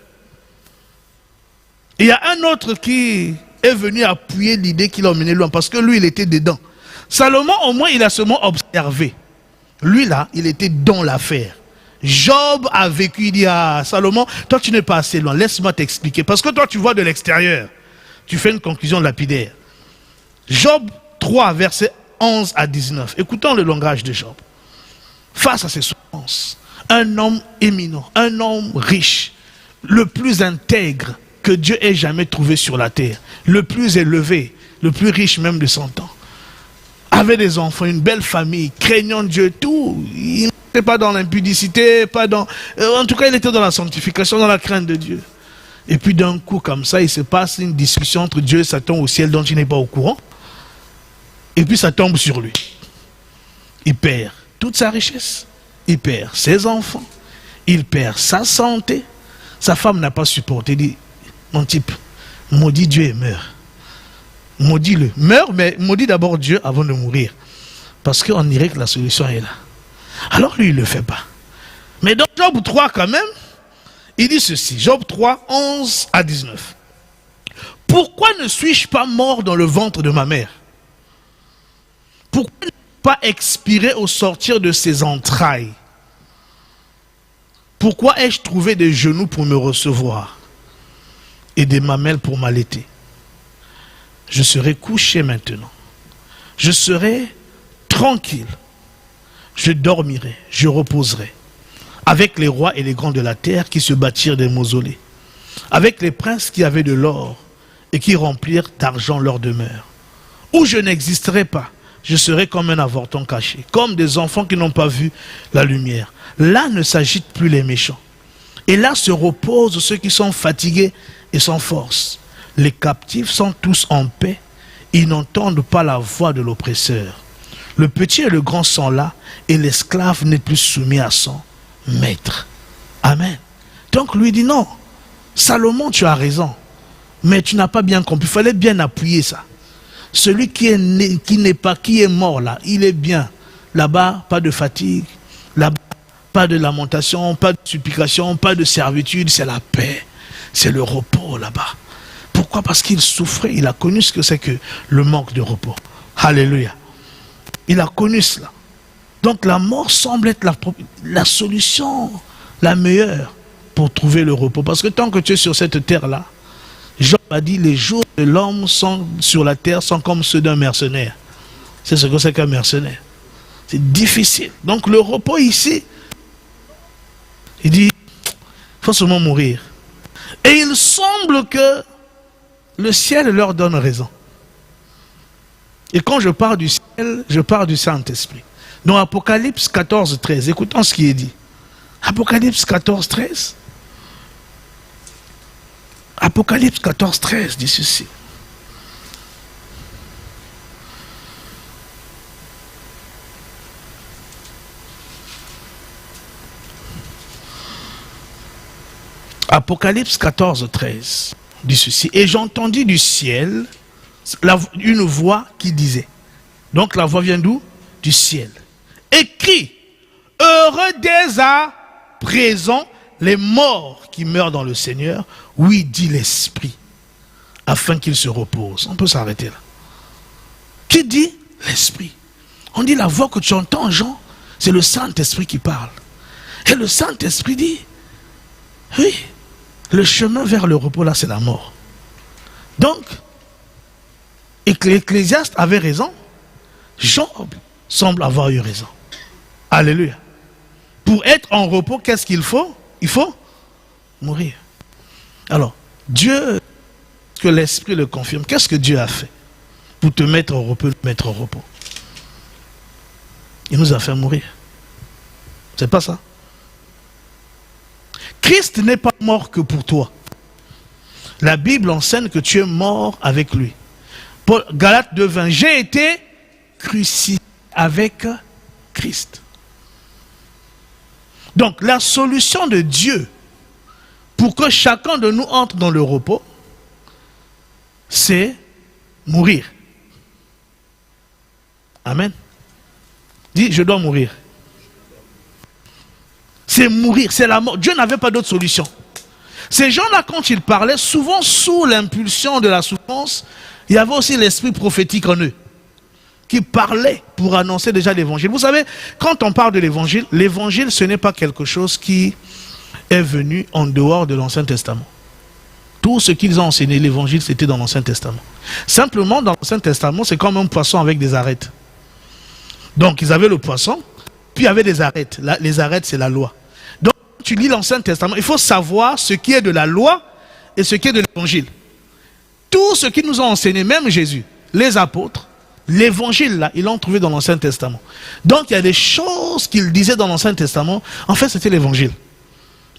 Il y a un autre qui est venu appuyer l'idée qu'il a emmené loin, parce que lui, il était dedans. Salomon, au moins, il a seulement observé. Lui, là, il était dans l'affaire. Job a vécu, il dit à Salomon, toi, tu n'es pas assez loin, laisse-moi t'expliquer. Parce que toi, tu vois de l'extérieur. Tu fais une conclusion lapidaire. Job 3, versets 11 à 19. Écoutons le langage de Job. Face à ses souffrances, un homme éminent, un homme riche, le plus intègre que Dieu ait jamais trouvé sur la terre, le plus élevé, le plus riche même de son temps, avait des enfants, une belle famille, craignant Dieu, tout. Il n'était pas dans l'impudicité, pas dans... En tout cas, il était dans la sanctification, dans la crainte de Dieu. Et puis d'un coup, comme ça, il se passe une discussion entre Dieu et Satan au ciel dont il n'est pas au courant. Et puis ça tombe sur lui. Il perd toute sa richesse. Il perd ses enfants. Il perd sa santé. Sa femme n'a pas supporté. Il dit, mon type, maudit Dieu et meurt. maudis-le. Meurs, mais maudis d'abord Dieu avant de mourir. Parce qu'on dirait que la solution est là. Alors lui, il ne le fait pas. Mais dans Job 3 quand même, il dit ceci. Job 3, 11 à 19. Pourquoi ne suis-je pas mort dans le ventre de ma mère? Pourquoi ne pas expirer au sortir de ses entrailles? Pourquoi ai-je trouvé des genoux pour me recevoir et des mamelles pour m'allaiter? Je serai couché maintenant. Je serai tranquille. Je dormirai, je reposerai. Avec les rois et les grands de la terre qui se bâtirent des mausolées. Avec les princes qui avaient de l'or et qui remplirent d'argent leur demeure. Où je n'existerai pas, je serai comme un avorton caché, comme des enfants qui n'ont pas vu la lumière. Là ne s'agitent plus les méchants. Et là se reposent ceux qui sont fatigués et sans force. Les captifs sont tous en paix. Ils n'entendent pas la voix de l'oppresseur. Le petit et le grand sont là, et l'esclave n'est plus soumis à son maître. Amen. Donc lui dit non. Salomon, tu as raison. Mais tu n'as pas bien compris. Il fallait bien appuyer ça. Celui qui est mort là, il est bien. Là-bas, pas de fatigue. Là-bas, pas de lamentation, pas de supplication, pas de servitude. C'est la paix. C'est le repos là-bas. Pourquoi? Parce qu'il souffrait. Il a connu ce que c'est que le manque de repos. Alléluia. Il a connu cela. Donc la mort semble être la solution la meilleure pour trouver le repos. Parce que tant que tu es sur cette terre-là, Job a dit, les jours de l'homme sur la terre sont comme ceux d'un mercenaire. C'est ce que c'est qu'un mercenaire. C'est difficile. Donc le repos ici, il dit, il faut seulement mourir. Et il semble que le ciel leur donne raison. Et quand je parle du ciel, je parle du Saint-Esprit. Dans Apocalypse 14, 13, écoutons ce qui est dit. Apocalypse 14, 13. Apocalypse 14, 13 dit ceci. Apocalypse 14, 13 dit ceci. Et j'entendis du ciel une voix qui disait. Donc la voix vient d'où? Du ciel. Écrit, heureux dès à présent les morts qui meurent dans le Seigneur, oui, dit l'Esprit, afin qu'ils se reposent. On peut s'arrêter là. Qui dit? L'Esprit. On dit la voix que tu entends, Jean, c'est le Saint-Esprit qui parle. Et le Saint-Esprit dit, oui, le chemin vers le repos là, c'est la mort. Donc, et que l'Ecclésiaste avait raison, Job semble avoir eu raison. Alléluia. Pour être en repos, qu'est-ce qu'il faut? Il faut mourir. Alors, Dieu, que l'Esprit le confirme, qu'est-ce que Dieu a fait pour te mettre au repos, mettre au repos? Il nous a fait mourir. C'est pas ça. Christ n'est pas mort que pour toi. La Bible enseigne que tu es mort avec lui. Galates 2:20, j'ai été crucifié avec Christ. Donc la solution de Dieu pour que chacun de nous entre dans le repos, c'est mourir. Amen. Dis, je dois mourir. C'est mourir, c'est la mort. Dieu n'avait pas d'autre solution. Ces gens-là, quand ils parlaient, souvent sous l'impulsion de la souffrance, il y avait aussi l'esprit prophétique en eux, qui parlait pour annoncer déjà l'évangile. Vous savez, quand on parle de l'évangile, l'évangile, ce n'est pas quelque chose qui est venu en dehors de l'Ancien Testament. Tout ce qu'ils ont enseigné, l'évangile, c'était dans l'Ancien Testament. Simplement, dans l'Ancien Testament, c'est comme un poisson avec des arêtes. Donc, ils avaient le poisson, puis il y avait des arêtes. Les arêtes, c'est la loi. Donc, quand tu lis l'Ancien Testament, il faut savoir ce qui est de la loi et ce qui est de l'évangile. Tout ce qu'ils nous ont enseigné, même Jésus, les apôtres, l'évangile, là, ils l'ont trouvé dans l'Ancien Testament. Donc, il y a des choses qu'ils disaient dans l'Ancien Testament. En fait, c'était l'évangile.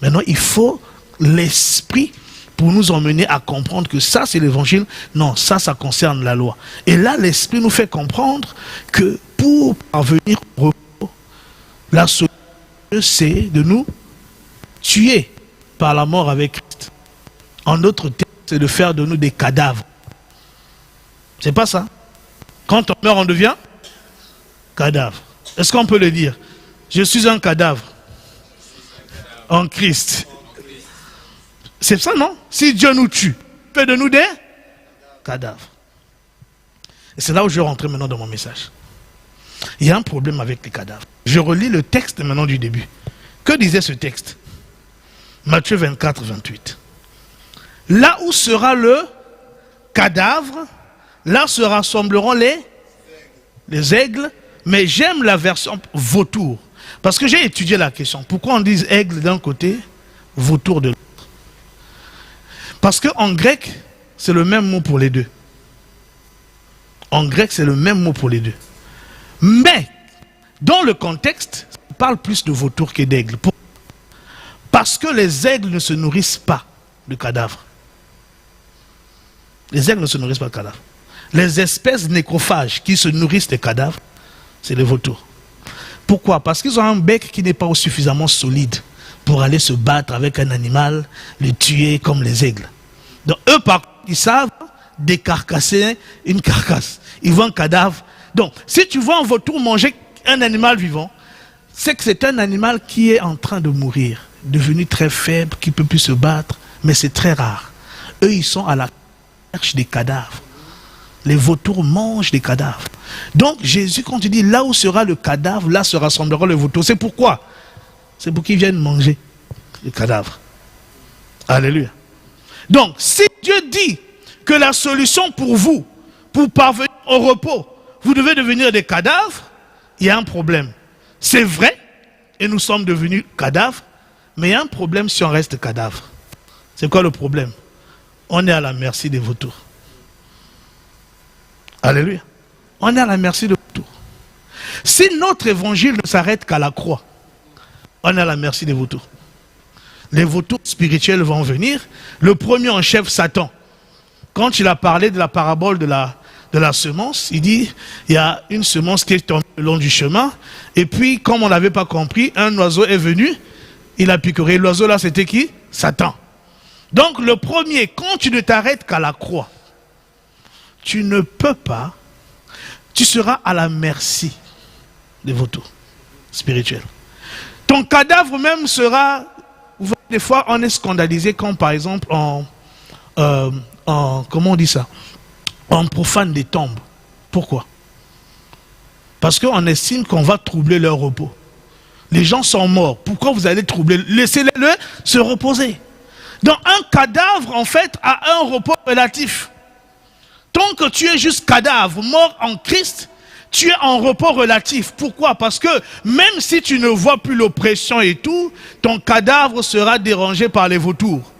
Maintenant, il faut l'esprit pour nous emmener à comprendre que ça, c'est l'évangile. Non, ça concerne la loi. Et là, l'esprit nous fait comprendre que pour parvenir au repos, la solution, c'est de nous tuer par la mort avec Christ. En d'autres termes, c'est de faire de nous des cadavres. C'est pas ça. Quand on meurt, on devient cadavre. Est-ce qu'on peut le dire? Je suis un cadavre en Christ. C'est ça, non? Si Dieu nous tue, il fait de nous des cadavres. Et c'est là où je vais rentrer maintenant dans mon message. Il y a un problème avec les cadavres. Je relis le texte maintenant du début. Que disait ce texte? Matthieu 24, 28. Là où sera le cadavre, là se rassembleront les aigles, mais j'aime la version vautour. Parce que j'ai étudié la question. Pourquoi on dit aigle d'un côté, vautour de l'autre? Parce qu'en grec, c'est le même mot pour les deux. En grec, c'est le même mot pour les deux. Mais, dans le contexte, on parle plus de vautour que d'aigle. Parce que les aigles ne se nourrissent pas de cadavres. Les aigles ne se nourrissent pas de cadavres. Les espèces nécrophages qui se nourrissent des cadavres, c'est les vautours. Pourquoi? Parce qu'ils ont un bec qui n'est pas suffisamment solide pour aller se battre avec un animal, le tuer comme les aigles. Donc eux, par contre, ils savent décarcasser une carcasse. Ils voient un cadavre. Donc, si tu vois un vautour manger un animal vivant, c'est que c'est un animal qui est en train de mourir, devenu très faible, qui ne peut plus se battre, mais c'est très rare. Eux, ils sont à la recherche des cadavres. Les vautours mangent des cadavres. Donc, Jésus, quand il dit là où sera le cadavre, là se rassembleront les vautours. C'est pourquoi? C'est pour qu'ils viennent manger les cadavres. Alléluia. Donc, si Dieu dit que la solution pour vous, pour parvenir au repos, vous devez devenir des cadavres, il y a un problème. C'est vrai, et nous sommes devenus cadavres, mais il y a un problème si on reste cadavre. C'est quoi le problème? On est à la merci des vautours. Alléluia. On est à la merci des vautours. Si notre évangile ne s'arrête qu'à la croix, on est à la merci des vautours. Les vautours spirituels vont venir. Le premier en chef, Satan, quand il a parlé de la parabole de la semence, il dit, il y a une semence qui est tombée le long du chemin, et puis, comme on n'avait pas compris, un oiseau est venu, il a picoré. L'oiseau là, c'était qui? Satan. Donc, le premier, quand tu ne t'arrêtes qu'à la croix, tu ne peux pas, tu seras à la merci des vautours spirituels. Ton cadavre même sera, des fois, on est scandalisé quand, par exemple, comment on dit ça? On profane des tombes. Pourquoi? Parce qu'on estime qu'on va troubler leur repos. Les gens sont morts. Pourquoi vous allez troubler? Laissez-les se reposer. Donc un cadavre, en fait, a un repos relatif. Tant que tu es juste cadavre, mort en Christ, tu es en repos relatif. Pourquoi? Parce que même si tu ne vois plus l'oppression et tout, ton cadavre sera dérangé par les vautours.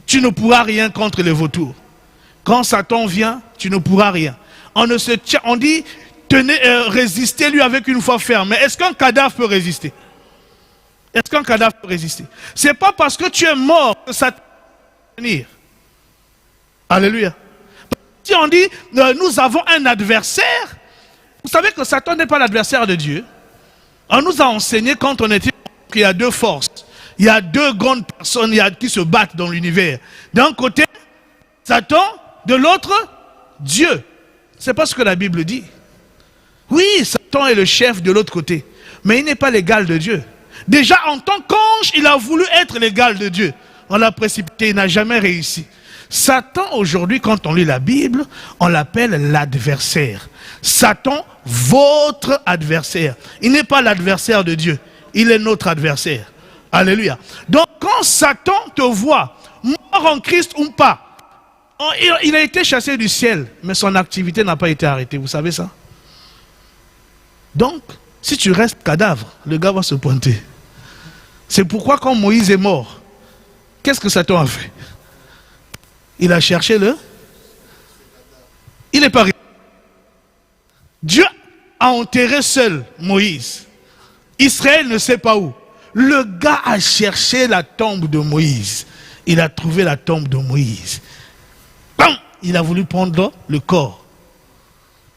Tu ne pourras rien contre les vautours. Quand Satan vient, tu ne pourras rien. On dit, résistez-lui avec une foi ferme. Mais est-ce qu'un cadavre peut résister? Est-ce qu'un cadavre peut résister? Ce n'est pas parce que tu es mort que Satan va venir. Alléluia. Si on dit, nous avons un adversaire, vous savez que Satan n'est pas l'adversaire de Dieu. On nous a enseigné quand on était qu'il y a deux forces. Il y a deux grandes personnes qui se battent dans l'univers. D'un côté, Satan, de l'autre, Dieu. C'est pas ce que la Bible dit. Oui, Satan est le chef de l'autre côté, mais il n'est pas l'égal de Dieu. Déjà, en tant qu'ange, il a voulu être l'égal de Dieu. On l'a précipité, il n'a jamais réussi. Satan, aujourd'hui, quand on lit la Bible, on l'appelle l'adversaire. Satan, votre adversaire. Il n'est pas l'adversaire de Dieu, il est notre adversaire. Alléluia. Donc, quand Satan te voit, mort en Christ ou pas, il a été chassé du ciel, mais son activité n'a pas été arrêtée. Vous savez ça? Donc, si tu restes cadavre, le gars va se pointer. C'est pourquoi quand Moïse est mort, qu'est-ce que Satan a fait? Il a cherché il n'est pas resté. Dieu a enterré seul Moïse. Israël ne sait pas où. Le gars a cherché la tombe de Moïse. Il a trouvé la tombe de Moïse. Bam! Il a voulu prendre le corps.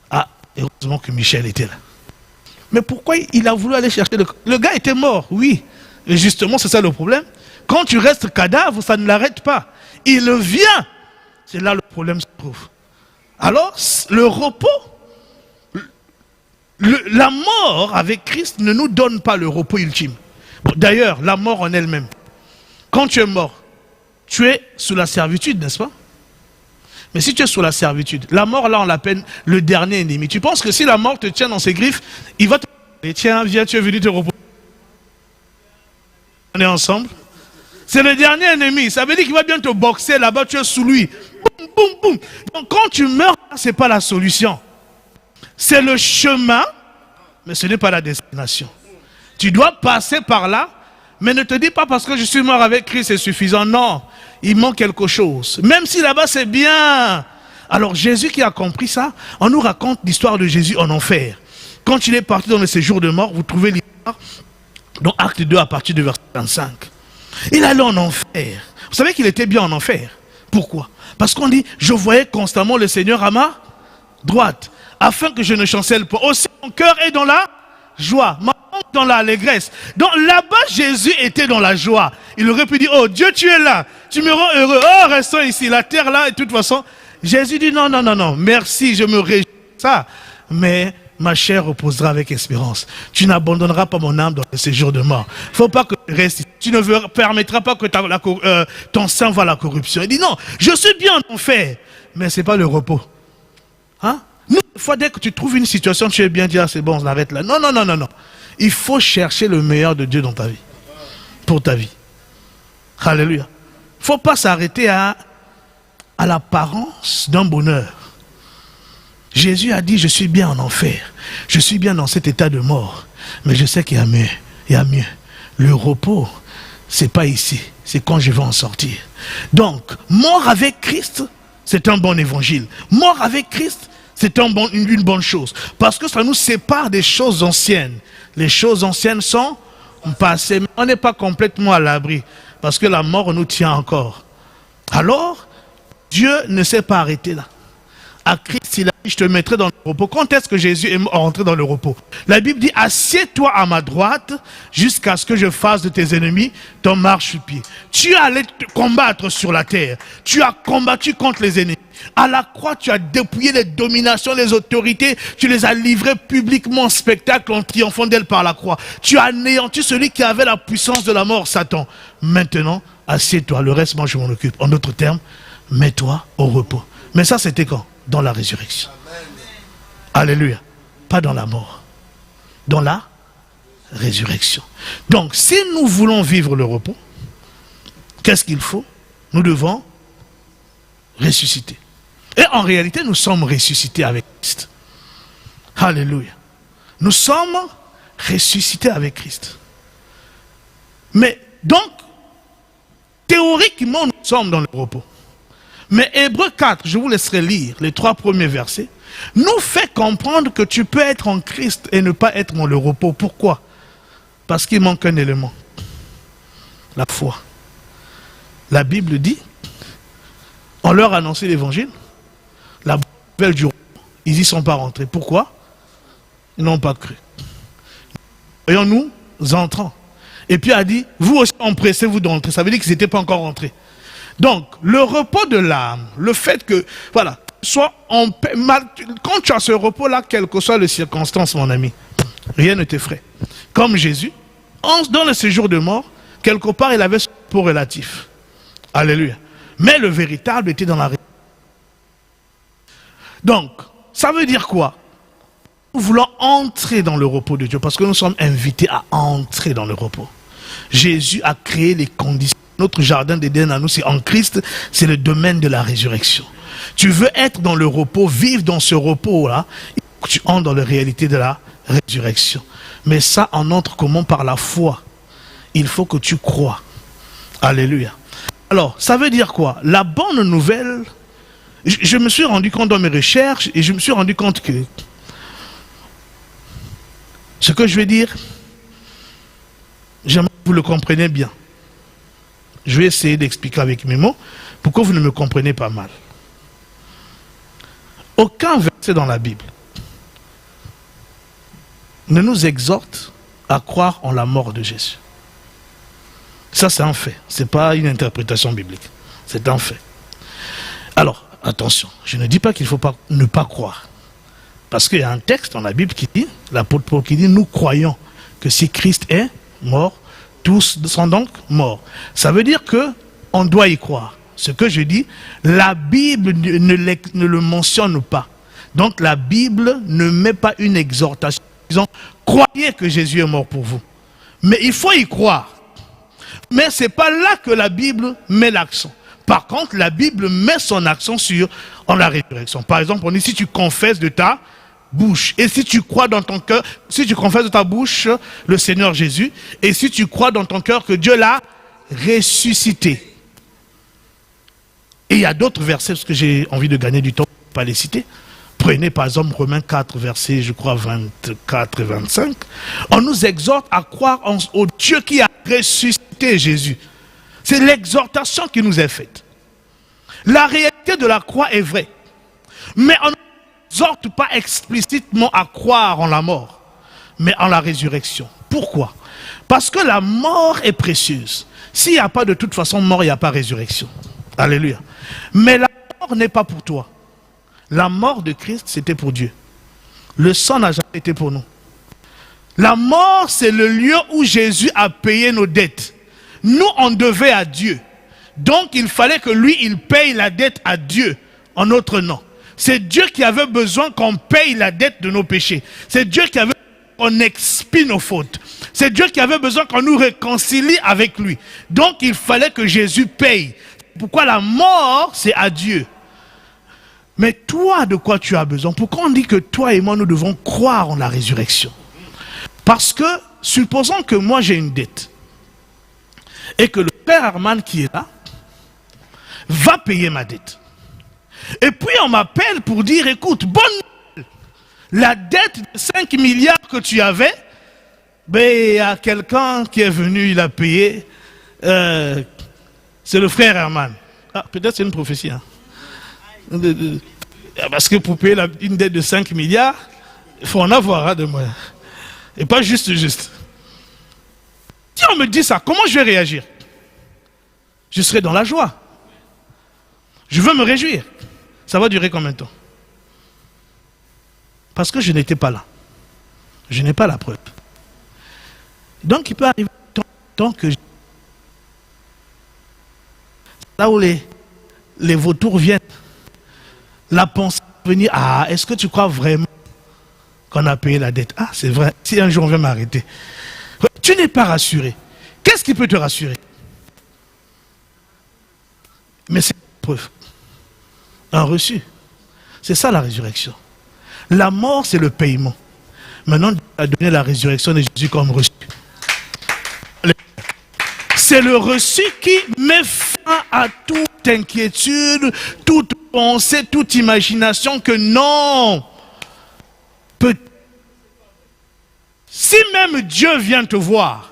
Ah, heureusement que Michel était là. Mais pourquoi il a voulu aller chercher le corps? Le gars était mort, oui. Et justement, c'est ça le problème. Quand tu restes cadavre, ça ne l'arrête pas. Il vient. C'est là le problème se trouve. Alors, le repos, la mort avec Christ ne nous donne pas le repos ultime. Bon, d'ailleurs, la mort en elle-même, quand tu es mort, tu es sous la servitude, n'est-ce pas? Mais si tu es sous la servitude, la mort là on l'appelle le dernier ennemi. Tu penses que si la mort te tient dans ses griffes, il va te dire, tiens, viens, tu es venu te reposer. On est ensemble. C'est le dernier ennemi. Ça veut dire qu'il va bien te boxer là-bas, tu es sous lui. Boum, boum, boum. Donc quand tu meurs, ce n'est pas la solution. C'est le chemin, mais ce n'est pas la destination. Tu dois passer par là, mais ne te dis pas parce que je suis mort avec Christ, c'est suffisant. Non, il manque quelque chose. Même si là-bas c'est bien. Alors Jésus qui a compris ça, on nous raconte l'histoire de Jésus en enfer. Quand il est parti dans le séjour de mort, vous trouvez l'histoire dans Acte 2 à partir du verset 25. Il allait en enfer. Vous savez qu'il était bien en enfer. Pourquoi? Parce qu'on dit, je voyais constamment le Seigneur à ma droite, afin que je ne chancelle pas. Aussi mon cœur est dans la joie, ma honte dans l'allégresse. Donc là-bas, Jésus était dans la joie. Il aurait pu dire, oh Dieu, tu es là, tu me rends heureux, oh restons ici, la terre là, et de toute façon. Jésus dit, non, non, non, non, merci, je me réjouis de ça, mais ma chair reposera avec espérance. Tu n'abandonneras pas mon âme dans le séjour de mort. Il ne faut pas que tu restes ici. Tu ne permettras pas que ton sang va à la corruption. Il dit, non, je suis bien en enfer, mais ce n'est pas le repos. Hein? Nous, une fois, dès que tu trouves une situation, tu es bien dit, ah, c'est bon, on arrête là. Non, non, non, non, non. Il faut chercher le meilleur de Dieu dans ta vie. Pour ta vie. Alléluia. Il ne faut pas s'arrêter à l'apparence d'un bonheur. Jésus a dit, je suis bien en enfer. Je suis bien dans cet état de mort. Mais je sais qu'il y a mieux. Il y a mieux. Le repos, c'est pas ici. C'est quand je vais en sortir. Donc, mort avec Christ, c'est un bon évangile. Mort avec Christ, c'est une bonne chose. Parce que ça nous sépare des choses anciennes. Les choses anciennes sont passées. Mais on n'est pas complètement à l'abri. Parce que la mort nous tient encore. Alors, Dieu ne s'est pas arrêté là. À Christ, il a dit, je te mettrai dans le repos. Quand est-ce que Jésus est rentré dans le repos? La Bible dit, assieds-toi à ma droite jusqu'à ce que je fasse de tes ennemis ton marchepied. Tu allais te combattre sur la terre. Tu as combattu contre les ennemis. À la croix, tu as dépouillé les dominations, les autorités. Tu les as livrées publiquement en spectacle en triomphant d'elles par la croix. Tu as anéanti celui qui avait la puissance de la mort, Satan. Maintenant, assieds-toi. Le reste, moi, je m'en occupe. En d'autres termes, mets-toi au repos. Mais ça, c'était quand? Dans la résurrection. Amen. Alléluia. Pas dans la mort. Dans la résurrection. Donc, si nous voulons vivre le repos, qu'est-ce qu'il faut? Nous devons ressusciter. Et en réalité, nous sommes ressuscités avec Christ. Alléluia. Nous sommes ressuscités avec Christ. Mais donc, théoriquement, nous sommes dans le repos. Mais Hébreux 4, je vous laisserai lire les 3 premiers versets, nous fait comprendre que tu peux être en Christ et ne pas être dans le repos. Pourquoi? Parce qu'il manque un élément. La foi. La Bible dit, on leur a annoncé l'évangile, la bonne nouvelle du repos, ils n'y sont pas rentrés. Pourquoi? Ils n'ont pas cru. Voyons-nous entrant. Et puis il a dit, vous aussi empressez-vous d'entrer. Ça veut dire qu'ils n'étaient pas encore rentrés. Donc, le repos de l'âme, le fait que, voilà, soit en paix, quand tu as ce repos-là, quelles que soient les circonstances, mon ami, rien ne t'effraie. Comme Jésus, dans le séjour de mort, quelque part, il avait ce repos relatif. Alléluia. Mais le véritable était dans la réalité. Donc, ça veut dire quoi? Nous voulons entrer dans le repos de Dieu, parce que nous sommes invités à entrer dans le repos. Jésus a créé les conditions. Notre jardin d'Éden à nous, c'est en Christ, c'est le domaine de la résurrection. Tu veux être dans le repos, vivre dans ce repos-là, tu entres dans la réalité de la résurrection. Mais ça, on entre comment? Par la foi. Il faut que tu crois. Alléluia. Alors, ça veut dire quoi? La bonne nouvelle, je me suis rendu compte dans mes recherches, et je me suis rendu compte que ce que je vais dire, j'aimerais que vous le compreniez bien. Je vais essayer d'expliquer avec mes mots pour que vous ne me compreniez pas mal. Aucun verset dans la Bible ne nous exhorte à croire en la mort de Jésus. Ça, c'est un fait. Ce n'est pas une interprétation biblique. C'est un fait. Alors, attention, je ne dis pas qu'il ne faut pas ne pas croire. Parce qu'il y a un texte dans la Bible qui dit, l'apôtre Paul qui dit, nous croyons que si Christ est mort, tous sont donc morts. Ça veut dire que on doit y croire. Ce que je dis, la Bible ne le mentionne pas. Donc la Bible ne met pas une exhortation disant, croyez que Jésus est mort pour vous. Mais il faut y croire. Mais ce n'est pas là que la Bible met l'accent. Par contre, la Bible met son accent sur la résurrection. Par exemple, on dit si tu confesses de ta bouche, et si tu crois dans ton cœur, si tu confesses de ta bouche le Seigneur Jésus, et si tu crois dans ton cœur que Dieu l'a ressuscité. Et il y a d'autres versets, parce que j'ai envie de gagner du temps, pas les citer. Prenez par exemple Romains 4, versets, je crois, 24 et 25. On nous exhorte à croire au Dieu qui a ressuscité Jésus. C'est l'exhortation qui nous est faite. La réalité de la croix est vraie. Mais on n'exhorte pas explicitement à croire en la mort, mais en la résurrection. Pourquoi? Parce que la mort est précieuse. S'il n'y a pas de toute façon mort, il n'y a pas résurrection. Alléluia. Mais la mort n'est pas pour toi. La mort de Christ, c'était pour Dieu. Le sang n'a jamais été pour nous. La mort, c'est le lieu où Jésus a payé nos dettes. Nous, on devait à Dieu. Donc, il fallait que lui, il paye la dette à Dieu en notre nom. C'est Dieu qui avait besoin qu'on paye la dette de nos péchés. C'est Dieu qui avait besoin qu'on expie nos fautes. C'est Dieu qui avait besoin qu'on nous réconcilie avec lui. Donc, il fallait que Jésus paye. Pourquoi la mort, c'est à Dieu. Mais toi, de quoi tu as besoin? Pourquoi on dit que toi et moi, nous devons croire en la résurrection? Parce que, supposons que moi, j'ai une dette. Et que le frère Arman qui est là, va payer ma dette. Et puis, on m'appelle pour dire, écoute, bonne nouvelle, la dette de 5 milliards que tu avais, ben, il y a quelqu'un qui est venu, il a payé. C'est le frère Herman. Ah, peut-être c'est une prophétie. Hein. Parce que pour payer une dette de 5 milliards, il faut en avoir hein, de moi. Et pas juste. Si on me dit ça, comment je vais réagir? Je serai dans la joie. Je veux me réjouir. Ça va durer combien de temps? Parce que je n'étais pas là. Je n'ai pas la preuve. Donc il peut arriver tant que là où les vautours viennent, la pensée venir, ah, est-ce que tu crois vraiment qu'on a payé la dette? Ah, c'est vrai, si un jour on vient m'arrêter. Tu n'es pas rassuré. Qu'est-ce qui peut te rassurer? Mais c'est une preuve. Un reçu. C'est ça la résurrection. La mort, c'est le paiement. Maintenant, Dieu a donné la résurrection de Jésus comme reçu. C'est le reçu qui met fin à toute inquiétude, toute pensée, toute imagination que non. Si même Dieu vient te voir,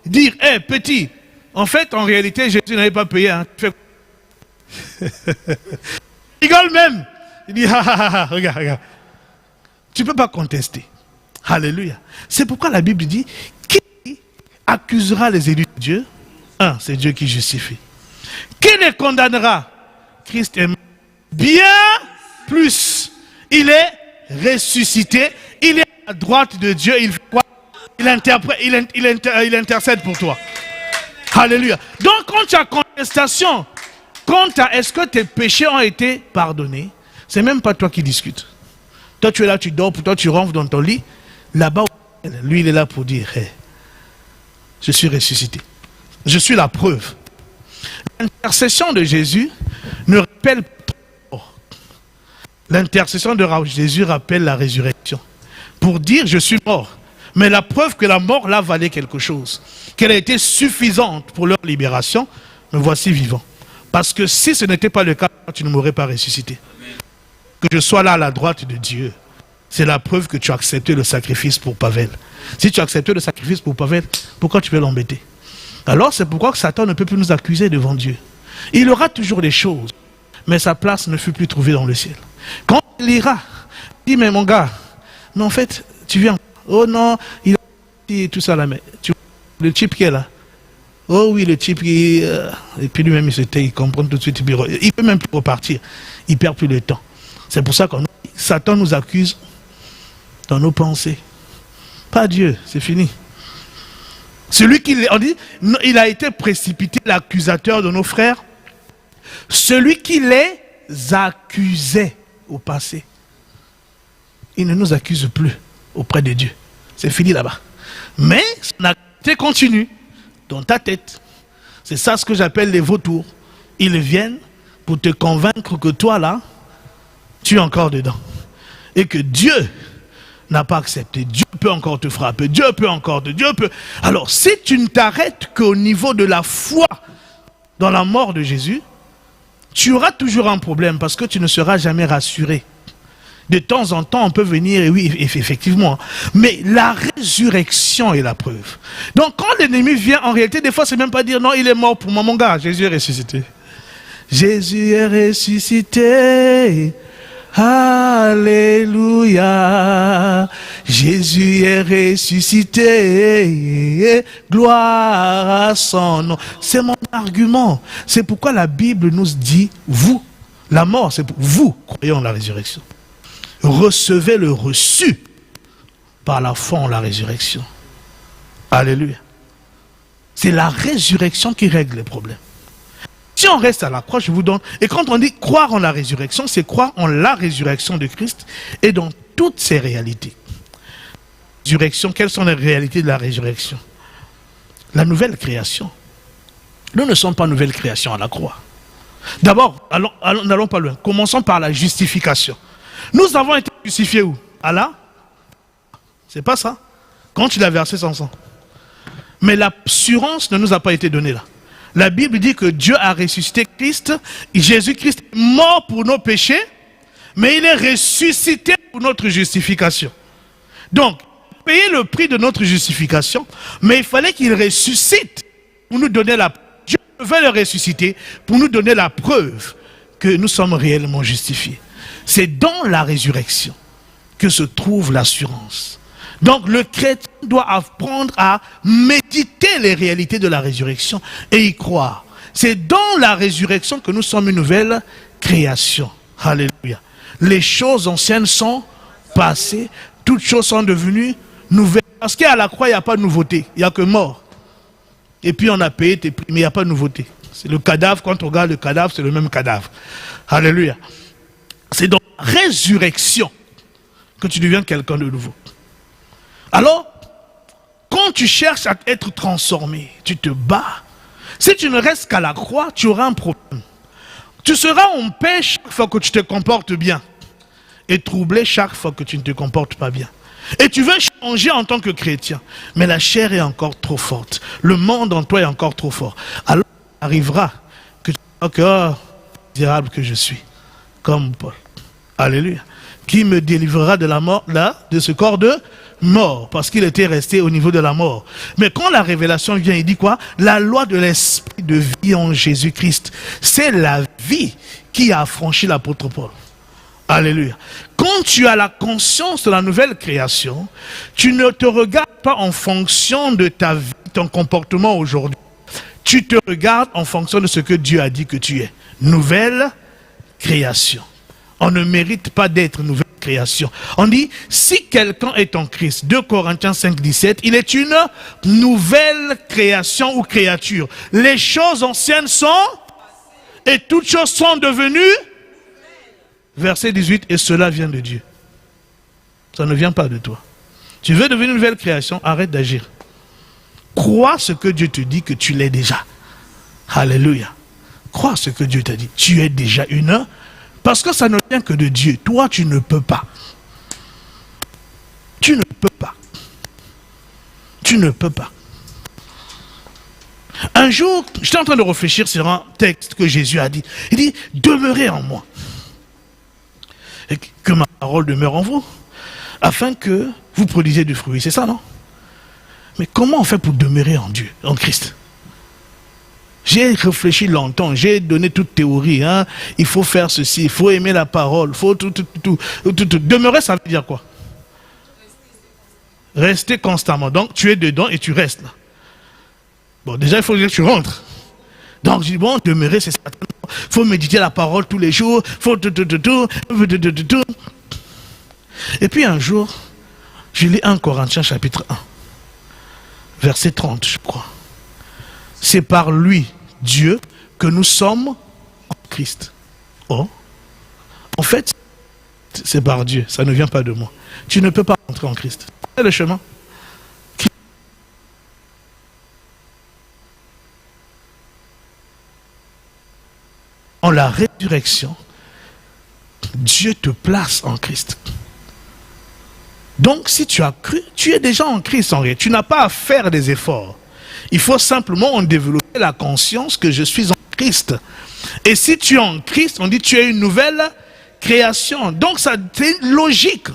dire, hé petit, en fait, en réalité, Jésus n'avait pas payé. Hein. Tu fais... Il rigole même. Il dit, regarde. Tu ne peux pas contester. Alléluia. C'est pourquoi la Bible dit, qui accusera les élus de Dieu? Un, c'est Dieu qui justifie. Qui les condamnera? Christ est mort. Bien plus. Il est ressuscité. Il est à droite de Dieu. Il fait quoi? Il intercède pour toi. Alléluia. Donc quand tu as contestation, est-ce que tes péchés ont été pardonnés, c'est même pas toi qui discutes. Toi tu es là, tu dors, pour toi tu rentres dans ton lit. Là-bas, lui il est là pour dire, hey, je suis ressuscité. Je suis la preuve. L'intercession de Jésus ne rappelle pas la mort. L'intercession de Jésus rappelle la résurrection. Pour dire, je suis mort. Mais la preuve que la mort là valait quelque chose. Qu'elle a été suffisante pour leur libération. Me voici vivant. Parce que si ce n'était pas le cas, tu ne m'aurais pas ressuscité. Amen. Que je sois là à la droite de Dieu, c'est la preuve que tu as accepté le sacrifice pour Pavel. Si tu as accepté le sacrifice pour Pavel, pourquoi tu veux l'embêter? Alors c'est pourquoi que Satan ne peut plus nous accuser devant Dieu. Il aura toujours des choses, mais sa place ne fut plus trouvée dans le ciel. Quand il ira, il dit, mais mon gars, mais en fait, tu viens. Oh non, il a dit tout ça là, mais le type qui est là. Oh oui, le type qui... et puis lui-même, il se tait, il comprend tout de suite. Il ne peut même plus repartir. il perd plus de temps. C'est pour ça que Satan nous accuse dans nos pensées. Pas Dieu, c'est fini. Celui qui, on dit, il a été précipité, l'accusateur de nos frères. Celui qui les accusait au passé. Il ne nous accuse plus auprès de Dieu. C'est fini là-bas. Mais son activité continue dans ta tête. C'est ça ce que j'appelle les vautours. Ils viennent pour te convaincre que toi là, tu es encore dedans. Et que Dieu n'a pas accepté. Dieu peut encore te frapper. Dieu peut. Alors, si tu ne t'arrêtes qu'au niveau de la foi dans la mort de Jésus, tu auras toujours un problème parce que tu ne seras jamais rassuré. De temps en temps, on peut venir, et oui, effectivement. Mais la résurrection est la preuve. Donc, quand l'ennemi vient, en réalité, des fois, c'est même pas dire non, il est mort pour moi, mon gars. Jésus est ressuscité. Jésus est ressuscité. Alléluia, Jésus est ressuscité, gloire à son nom. C'est mon argument. C'est pourquoi la Bible nous dit, vous, la mort, c'est pour vous, croyez en la résurrection. Recevez le reçu par la foi en la résurrection. Alléluia. C'est la résurrection qui règle les problèmes. Si on reste à la croix, je vous donne... Et quand on dit croire en la résurrection, c'est croire en la résurrection de Christ et dans toutes ses réalités. Résurrection, quelles sont les réalités de la résurrection? La nouvelle création. Nous ne sommes pas nouvelle création à la croix. D'abord, n'allons pas loin. Commençons par la justification. Nous avons été justifiés où? Allah? C'est pas ça. Quand il a versé son sang. Mais l'assurance ne nous a pas été donnée là. La Bible dit que Dieu a ressuscité Christ, Jésus-Christ est mort pour nos péchés, mais il est ressuscité pour notre justification. Donc, payer le prix de notre justification, mais il fallait qu'il ressuscite pour nous donner la preuve. Dieu devait le ressusciter pour nous donner la preuve que nous sommes réellement justifiés. C'est dans la résurrection que se trouve l'assurance. Donc le chrétien doit apprendre à méditer les réalités de la résurrection et y croire. C'est dans la résurrection que nous sommes une nouvelle création. Alléluia. Les choses anciennes sont passées, toutes choses sont devenues nouvelles. Parce qu'à la croix, il n'y a pas de nouveauté, il n'y a que mort. Et puis on a payé tes prix, mais il n'y a pas de nouveauté. C'est le cadavre, quand on regarde le cadavre, c'est le même cadavre. Alléluia. C'est dans la résurrection que tu deviens quelqu'un de nouveau. Alors, quand tu cherches à être transformé, tu te bats. Si tu ne restes qu'à la croix, tu auras un problème. Tu seras en paix chaque fois que tu te comportes bien. Et troublé chaque fois que tu ne te comportes pas bien. Et tu veux changer en tant que chrétien. Mais la chair est encore trop forte. Le monde en toi est encore trop fort. Alors, il arrivera que tu diras que, oh, misérable que je suis. Comme Paul. Alléluia. Qui me délivrera de la mort, là, de ce corps de mort, parce qu'il était resté au niveau de la mort. Mais quand la révélation vient, il dit quoi? La loi de l'esprit de vie en Jésus-Christ. C'est la vie qui a affranchi l'apôtre Paul. Alléluia. Quand tu as la conscience de la nouvelle création, tu ne te regardes pas en fonction de ta vie, ton comportement aujourd'hui. Tu te regardes en fonction de ce que Dieu a dit que tu es. Nouvelle création. On ne mérite pas d'être nouvelle création. On dit, si quelqu'un est en Christ, 2 Corinthiens 5, 17, il est une nouvelle création ou créature. Les choses anciennes sont, et toutes choses sont devenues, verset 18, et cela vient de Dieu. Ça ne vient pas de toi. Tu veux devenir une nouvelle création, arrête d'agir. Crois ce que Dieu te dit que tu l'es déjà. Alléluia. Crois ce que Dieu t'a dit. Tu es déjà une. Parce que ça ne vient que de Dieu. Toi, tu ne peux pas. Tu ne peux pas. Tu ne peux pas. Un jour, j'étais en train de réfléchir sur un texte que Jésus a dit. Il dit, demeurez en moi. Et que ma parole demeure en vous. Afin que vous produisez du fruit. C'est ça, non? Mais comment on fait pour demeurer en Dieu, en Christ? J'ai réfléchi longtemps, j'ai donné toute théorie. Hein. Il faut faire ceci, il faut aimer la parole, il faut tout. Demeurer, ça veut dire quoi? Rester constamment. Donc, tu es dedans et tu restes là. Bon, déjà, il faut que tu rentres. Donc, je dis, bon, demeurer, c'est ça. faut méditer la parole tous les jours, faut tout. Et puis un jour, je lis 1 Corinthiens chapitre 1, verset 30, je crois. C'est par lui, Dieu, que nous sommes en Christ. Oh, en fait, c'est par Dieu, ça ne vient pas de moi. Tu ne peux pas entrer en Christ. C'est le chemin. En la résurrection, Dieu te place en Christ. Donc, si tu as cru, tu es déjà en Christ en réalité. Tu n'as pas à faire des efforts. Il faut simplement en développer la conscience que je suis en Christ. Et si tu es en Christ, on dit tu es une nouvelle création. Donc, ça c'est logique.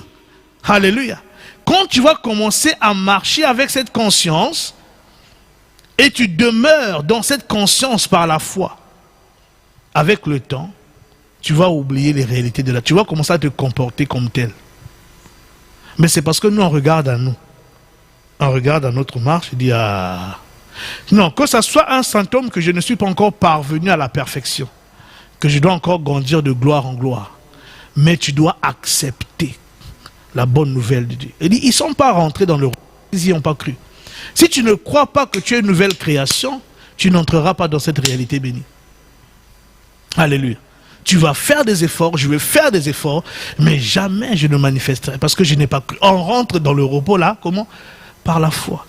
Alléluia. Quand tu vas commencer à marcher avec cette conscience, et tu demeures dans cette conscience par la foi, avec le temps, tu vas oublier les réalités de la... Tu vas commencer à te comporter comme tel. Mais c'est parce que nous, on regarde à nous. On regarde à notre marche et dit, ah... Non, que ça soit un symptôme que je ne suis pas encore parvenu à la perfection, que je dois encore grandir de gloire en gloire. Mais tu dois accepter la bonne nouvelle de Dieu. Il dit, ils ne sont pas rentrés dans le... Ils n'y ont pas cru. Si tu ne crois pas que tu es une nouvelle création, tu n'entreras pas dans cette réalité bénie. Alléluia. Tu vas faire des efforts, je vais faire des efforts, mais jamais je ne manifesterai parce que je n'ai pas cru. On rentre dans le repos là, comment? Par la foi.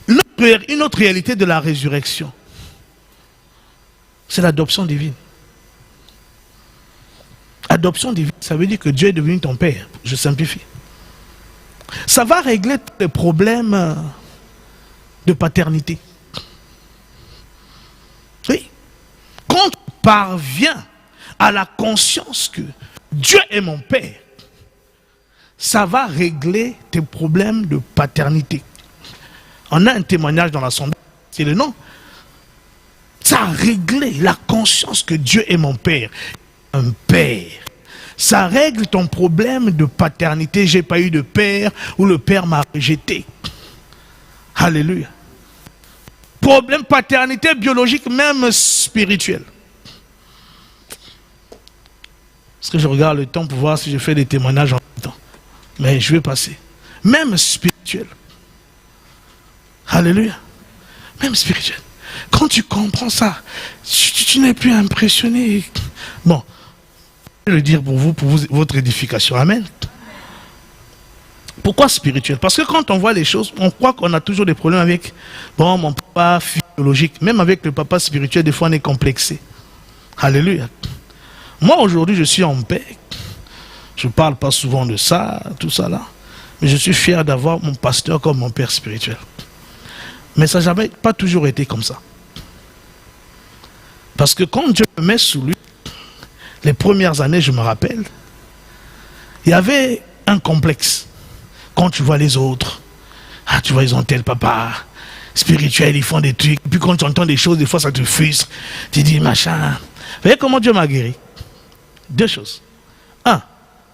Une autre réalité de la résurrection, c'est l'adoption divine. Adoption divine, ça veut dire que Dieu est devenu ton Père. Je simplifie. Ça va régler tous les problèmes de paternité. Oui. Quand tu parviens à la conscience que Dieu est mon Père, ça va régler tes problèmes de paternité. On a un témoignage dans la sondage, c'est le nom. Ça a réglé la conscience que Dieu est mon Père. Un Père. Ça règle ton problème de paternité. J'ai pas eu de père ou le père m'a rejeté. Alléluia. Problème paternité biologique, même spirituel. Parce que je regarde le temps pour voir si je fais des témoignages en même temps. Mais je vais passer. Même spirituel. Alléluia. Même spirituel. Quand tu comprends ça, tu n'es plus impressionné. Bon, je vais le dire pour vous, votre édification. Amen. Pourquoi spirituel? Parce que quand on voit les choses, on croit qu'on a toujours des problèmes avec mon papa physiologique. Même avec le papa spirituel, des fois on est complexé. Alléluia. Moi aujourd'hui, je suis en paix. Je ne parle pas souvent de ça, tout ça là. Mais je suis fier d'avoir mon pasteur comme mon père spirituel. Mais ça n'a jamais pas toujours été comme ça. Parce que quand Dieu me met sous lui, les premières années, je me rappelle, il y avait un complexe. Quand tu vois les autres, ah, tu vois, ils ont tel papa spirituel, ils font des trucs. Puis quand tu entends des choses, des fois ça te frustre. Tu dis, machin. Vous voyez comment Dieu m'a guéri? Deux choses.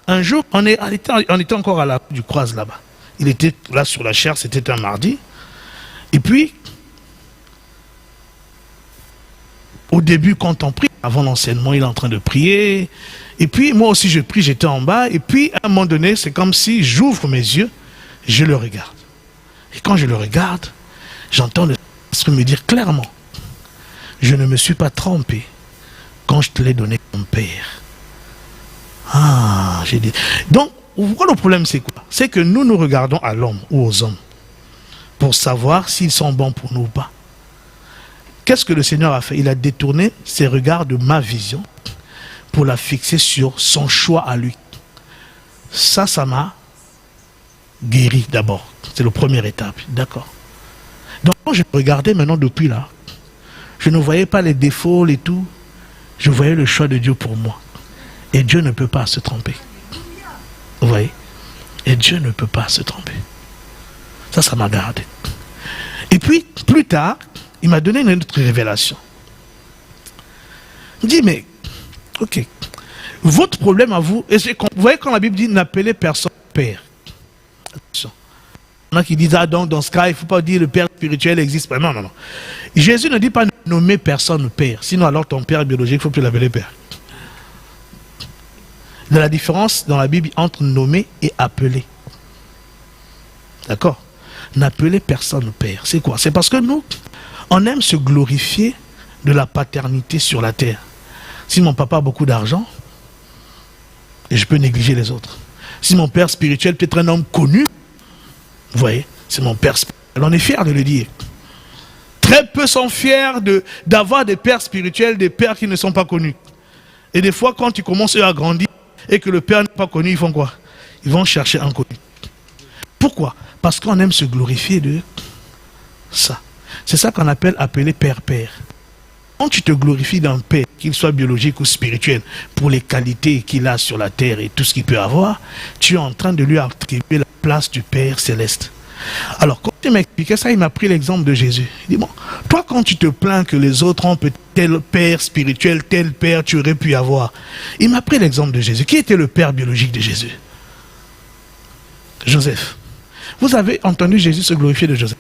Un jour, on était encore à la du Croise là-bas. Il était là sur la chaire, c'était un mardi. Et puis, au début, quand on prie, avant l'enseignement, il est en train de prier. Et puis, moi aussi, je prie, j'étais en bas. Et puis, à un moment donné, c'est comme si j'ouvre mes yeux, je le regarde. Et quand je le regarde, j'entends le Seigneur me dire clairement, je ne me suis pas trompé quand je te l'ai donné comme père. Ah, j'ai dit. Donc, vous voyez, le problème, c'est quoi? C'est que nous regardons à l'homme ou aux hommes pour savoir s'ils sont bons pour nous ou pas. Qu'est-ce que le Seigneur a fait? Il a détourné ses regards de ma vision pour la fixer sur son choix à lui. Ça m'a guéri d'abord. C'est la première étape. D'accord. Donc, quand je regardais maintenant depuis là, je ne voyais pas les défauts et tout. Je voyais le choix de Dieu pour moi. Et Dieu ne peut pas se tromper. Vous voyez? Et Dieu ne peut pas se tromper. Ça m'a gardé. Et puis, plus tard, il m'a donné une autre révélation. Il dit, mais, ok, votre problème à vous, vous voyez quand la Bible dit, n'appelez personne père. Attention. Il y en a qui disent, ah donc, dans ce cas, il ne faut pas dire le père spirituel existe pas. Non. Jésus ne dit pas nommer personne père. Sinon, alors ton père biologique, il ne faut plus l'appeler père. Il y a la différence dans la Bible entre nommer et appeler. D'accord? N'appeler personne père. C'est quoi? C'est parce que nous, on aime se glorifier de la paternité sur la terre. Si mon papa a beaucoup d'argent, et je peux négliger les autres. Si mon père spirituel peut être un homme connu, vous voyez, c'est mon père spirituel. On est fiers de le dire. Très peu sont fiers d'avoir des pères spirituels, des pères qui ne sont pas connus. Et des fois, quand tu commences à grandir et que le père n'est pas connu, ils font quoi? Ils vont chercher un connu. Pourquoi? Parce qu'on aime se glorifier de ça. C'est ça qu'on appelle appeler père-père. Quand tu te glorifies d'un père, qu'il soit biologique ou spirituel, pour les qualités qu'il a sur la terre et tout ce qu'il peut avoir, tu es en train de lui attribuer la place du Père céleste. Alors, quand il m'expliquait ça, il m'a pris l'exemple de Jésus. Il dit, bon, toi quand tu te plains que les autres ont peut-être tel père spirituel, tel père tu aurais pu avoir, il m'a pris l'exemple de Jésus. Qui était le père biologique de Jésus? Joseph. Vous avez entendu Jésus se glorifier de Joseph.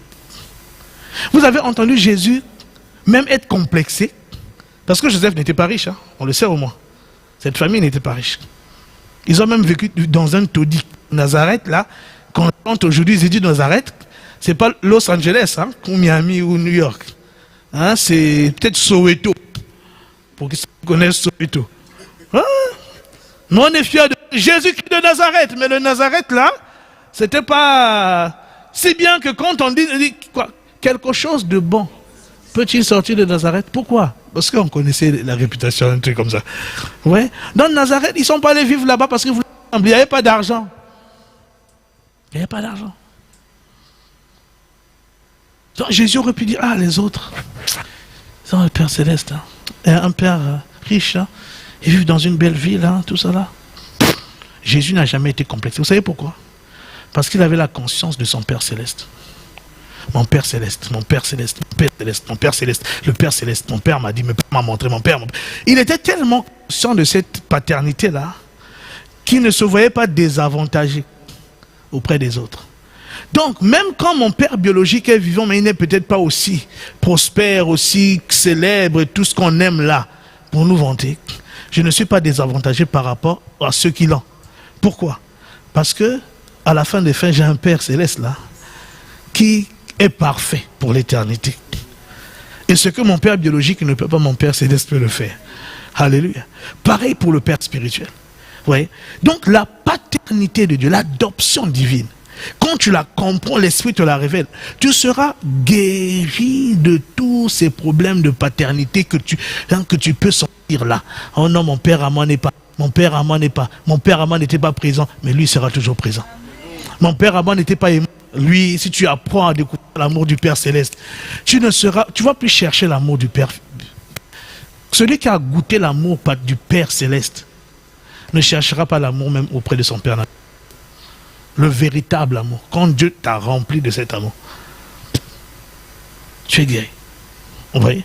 Vous avez entendu Jésus même être complexé, parce que Joseph n'était pas riche, hein, on le sait au moins. Cette famille n'était pas riche. Ils ont même vécu dans un taudis. Nazareth, là, quand aujourd'hui ils disent Nazareth, c'est pas Los Angeles, hein, ou Miami ou New York. Hein, c'est peut-être Soweto, pour qu'ils connaissent Soweto. Hein? Nous on est fiers de Jésus-Christ de Nazareth, mais le Nazareth là, c'était pas si bien que quand on dit quoi, quelque chose de bon peut-il sortir de Nazareth? Pourquoi? Parce qu'on connaissait la réputation, un truc comme ça. Ouais. Dans Nazareth, ils ne sont pas allés vivre là-bas parce qu'il n'y avait pas d'argent. Il n'y avait pas d'argent. Donc Jésus aurait pu dire, ah les autres, ils ont un Père céleste, hein, et un Père riche, hein, ils vivent dans une belle ville, hein, tout ça là. Jésus n'a jamais été complexé. Vous savez pourquoi? Parce qu'il avait la conscience de son Père céleste. Mon Père céleste, mon Père céleste, mon Père céleste, mon Père céleste, le Père céleste, mon Père m'a dit, mon Père m'a montré, mon Père. Il était tellement conscient de cette paternité-là qu'il ne se voyait pas désavantagé auprès des autres. Donc, même quand mon Père biologique est vivant, mais il n'est peut-être pas aussi prospère, aussi célèbre, tout ce qu'on aime là, pour nous vanter, je ne suis pas désavantagé par rapport à ceux qui l'ont. Pourquoi? Parce que, à la fin des fins, j'ai un Père céleste là, qui est parfait pour l'éternité. Et ce que mon père biologique ne peut pas, mon Père céleste peut le faire. Alléluia. Pareil pour le Père spirituel. Vous voyez? Donc la paternité de Dieu, l'adoption divine, quand tu la comprends, l'Esprit te la révèle, tu seras guéri de tous ces problèmes de paternité que tu peux sentir là. Oh non, mon Père à moi n'est pas, mon Père à moi n'est pas, mon Père à moi n'était pas présent, mais lui sera toujours présent. Mon Père à moi n'était pas aimé. Lui, si tu apprends à découvrir l'amour du Père céleste, tu vas plus chercher l'amour du Père. Celui qui a goûté l'amour du Père céleste ne cherchera pas l'amour même auprès de son Père. Le véritable amour, quand Dieu t'a rempli de cet amour, tu es guéri. Vous voyez?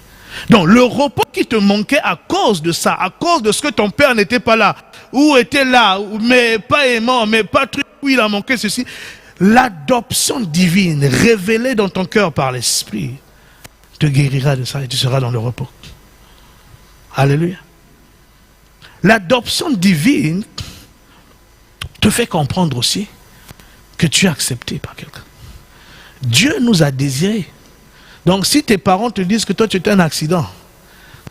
Donc le repos qui te manquait à cause de ça, à cause de ce que ton Père n'était pas là, ou était là, mais pas aimant, mais pas truc, où il a manqué ceci. L'adoption divine révélée dans ton cœur par l'Esprit te guérira de ça et tu seras dans le repos. Alléluia. L'adoption divine te fait comprendre aussi que tu es accepté par quelqu'un. Dieu nous a désirés. Donc si tes parents te disent que toi tu étais un accident,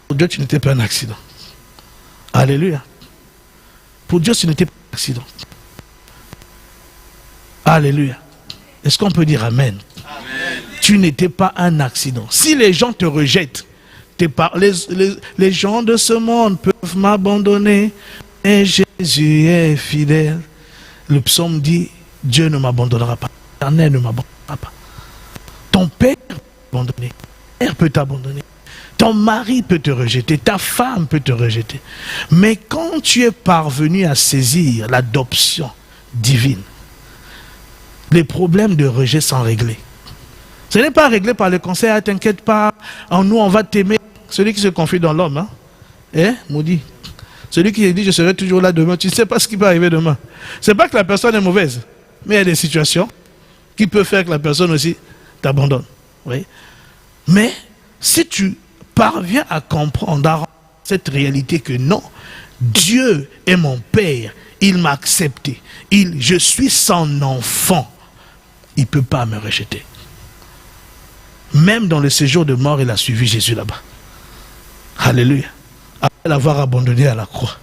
pour Dieu tu n'étais pas un accident. Alléluia. Pour Dieu tu n'étais pas un accident. Alléluia. Est-ce qu'on peut dire Amen? Amen. Tu n'étais pas un accident. Si les gens te rejettent, les gens de ce monde peuvent m'abandonner, mais Jésus est fidèle. Le psaume dit, Dieu ne m'abandonnera pas. L'Éternel ne m'abandonnera pas. Ton père peut t'abandonner. Ton père peut t'abandonner. Ton mari peut te rejeter. Ta femme peut te rejeter. Mais quand tu es parvenu à saisir l'adoption divine, les problèmes de rejet sont réglés. Ce n'est pas réglé par le conseil, ah, t'inquiète pas, en nous on va t'aimer. Celui qui se confie dans l'homme, hein? Eh, maudit. Celui qui dit je serai toujours là demain, tu ne sais pas ce qui peut arriver demain. Ce n'est pas que la personne est mauvaise, mais il y a des situations qui peuvent faire que la personne aussi t'abandonne. Oui. Mais si tu parviens à comprendre cette réalité que non, Dieu est mon Père, il m'a accepté, je suis son enfant, il ne peut pas me rejeter. Même dans le séjour de mort, il a suivi Jésus là-bas. Alléluia. Après l'avoir abandonné à la croix.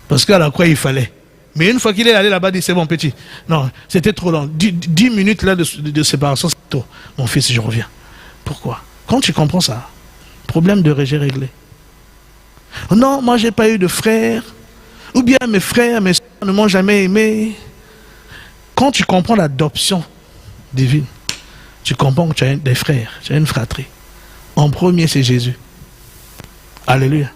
Parce qu'à la croix, il fallait. Mais une fois qu'il est allé là-bas, il dit, c'est bon petit. Non, c'était trop long. 10 minutes là de séparation, c'est trop. Mon fils, je reviens. Pourquoi? Quand tu comprends ça, problème de rejet réglé. Non, moi, j'ai pas eu de frères. Ou bien mes frères, mes soeurs ne m'ont jamais aimé. Quand tu comprends l'adoption divine, tu comprends que tu as des frères, tu as une fratrie. En premier, c'est Jésus. Alléluia.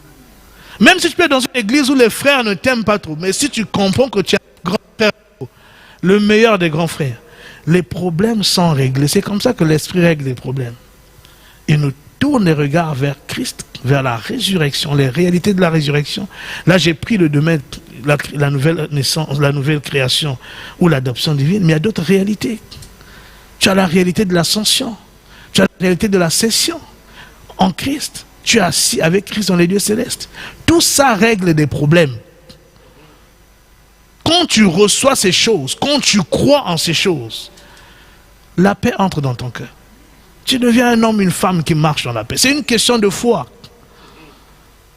Même si tu peux être dans une église où les frères ne t'aiment pas trop, mais si tu comprends que tu as un grand frère, le meilleur des grands frères, les problèmes sont réglés. C'est comme ça que l'Esprit règle les problèmes. Il nous tourne les regards vers Christ, vers la résurrection, les réalités de la résurrection. Là, j'ai pris le domaine, la nouvelle naissance, la nouvelle création ou l'adoption divine, mais il y a d'autres réalités. Tu as la réalité de l'ascension, tu as la réalité de la cession en Christ. Tu es assis avec Christ dans les lieux célestes. Tout ça règle des problèmes. Quand tu reçois ces choses, quand tu crois en ces choses, la paix entre dans ton cœur. Tu deviens un homme, une femme qui marche dans la paix. C'est une question de foi.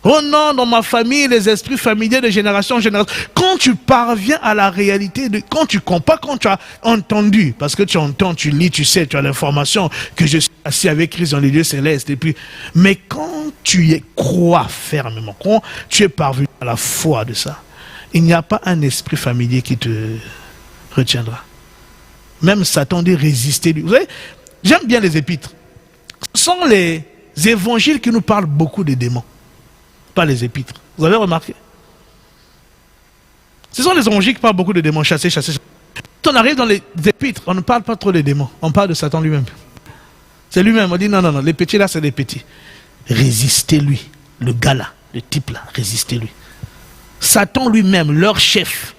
Oh non, dans ma famille, les esprits familiers de génération en génération. Quand tu parviens à la réalité, quand tu comprends, quand tu as entendu, parce que tu entends, tu lis, tu sais, tu as l'information que je suis assis avec Christ dans les lieux célestes. Et puis, mais quand tu y crois fermement, quand tu es parvenu à la foi de ça, il n'y a pas un esprit familier qui te retiendra. Même Satan dit résister lui. Vous savez, j'aime bien les épîtres. Ce sont les évangiles qui nous parlent beaucoup des démons. Pas les épîtres. Vous avez remarqué? Ce sont les évangiles qui parlent beaucoup de démons, chasser. Quand on arrive dans les épîtres, on ne parle pas trop des démons. On parle de Satan lui-même. C'est lui-même. On dit non, les petits là, c'est des petits. Résistez-lui. Le gars là, le type là, résistez-lui. Satan lui-même, leur chef.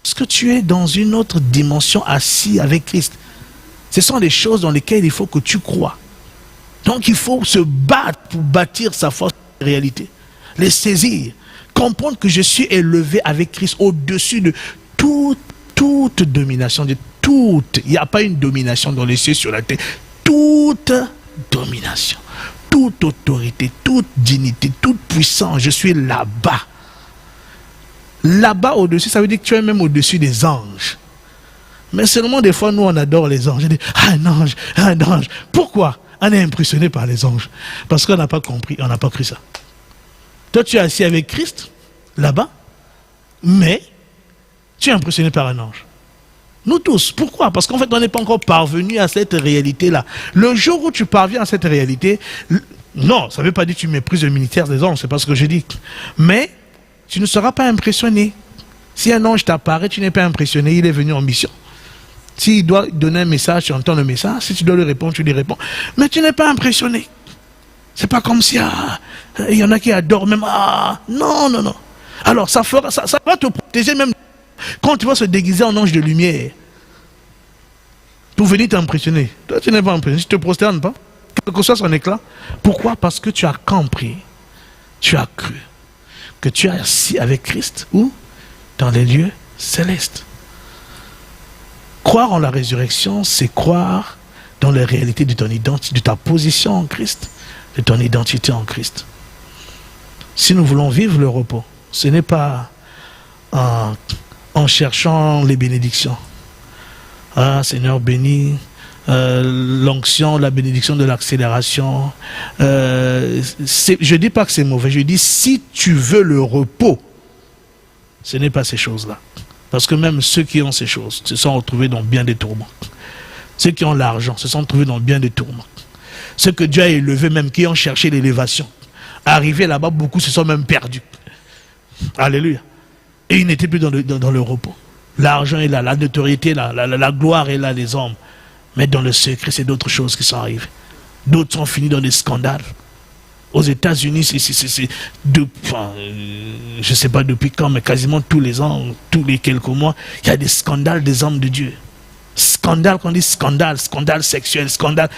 Parce que tu es dans une autre dimension assis avec Christ. Ce sont des choses dans lesquelles il faut que tu crois. Donc il faut se battre pour bâtir sa force de réalité. Les saisir. Comprendre que je suis élevé avec Christ au-dessus de toute domination. De toute. Il n'y a pas une domination dans les cieux sur la terre. Toute domination. Toute autorité, toute dignité, toute puissance. Je suis là-bas. Là-bas au-dessus, ça veut dire que tu es même au-dessus des anges. Mais seulement des fois, nous, on adore les anges. Je dis, un ange, un ange. Pourquoi? On est impressionné par les anges. Parce qu'on n'a pas compris, on n'a pas cru ça. Toi, tu es assis avec Christ, là-bas, mais tu es impressionné par un ange. Nous tous. Pourquoi? Parce qu'en fait, on n'est pas encore parvenu à cette réalité-là. Le jour où tu parviens à cette réalité, non, ça ne veut pas dire que tu méprises le ministère des anges, c'est pas ce que je dis. Mais tu ne seras pas impressionné. Si un ange t'apparaît, tu n'es pas impressionné, il est venu en mission. S'il doit donner un message, tu entends le message. Si tu dois lui répondre, tu lui réponds. Mais tu n'es pas impressionné. C'est pas comme si, il y en a qui adorent même, non. Alors, ça va te protéger même quand tu vas se déguiser en ange de lumière. Pour venir t'impressionner. Toi, tu n'es pas impressionné. Tu ne te prosternes pas. Quel que soit son éclat. Pourquoi? Parce que tu as compris, tu as cru que tu es assis avec Christ. Où? Dans les lieux célestes. Croire en la résurrection, c'est croire dans la réalité de ton identité, de ta position en Christ, de ton identité en Christ. Si nous voulons vivre le repos, ce n'est pas en cherchant les bénédictions. Seigneur béni, l'onction, la bénédiction de l'accélération. Je ne dis pas que c'est mauvais, je dis si tu veux le repos, ce n'est pas ces choses-là. Parce que même ceux qui ont ces choses se sont retrouvés dans bien des tourments. Ceux qui ont l'argent se sont retrouvés dans bien des tourments. Ceux que Dieu a élevés, même qui ont cherché l'élévation, arrivés là-bas, beaucoup se sont même perdus. Alléluia. Et ils n'étaient plus dans le repos. L'argent est là, la notoriété est là, la gloire est là, les hommes. Mais dans le secret, c'est d'autres choses qui sont arrivées. D'autres sont finis dans des scandales. Aux États-Unis, je ne sais pas depuis quand, mais quasiment tous les ans, tous les quelques mois, il y a des scandales des hommes de Dieu. Scandale, quand on dit scandale, scandale sexuel, scandale.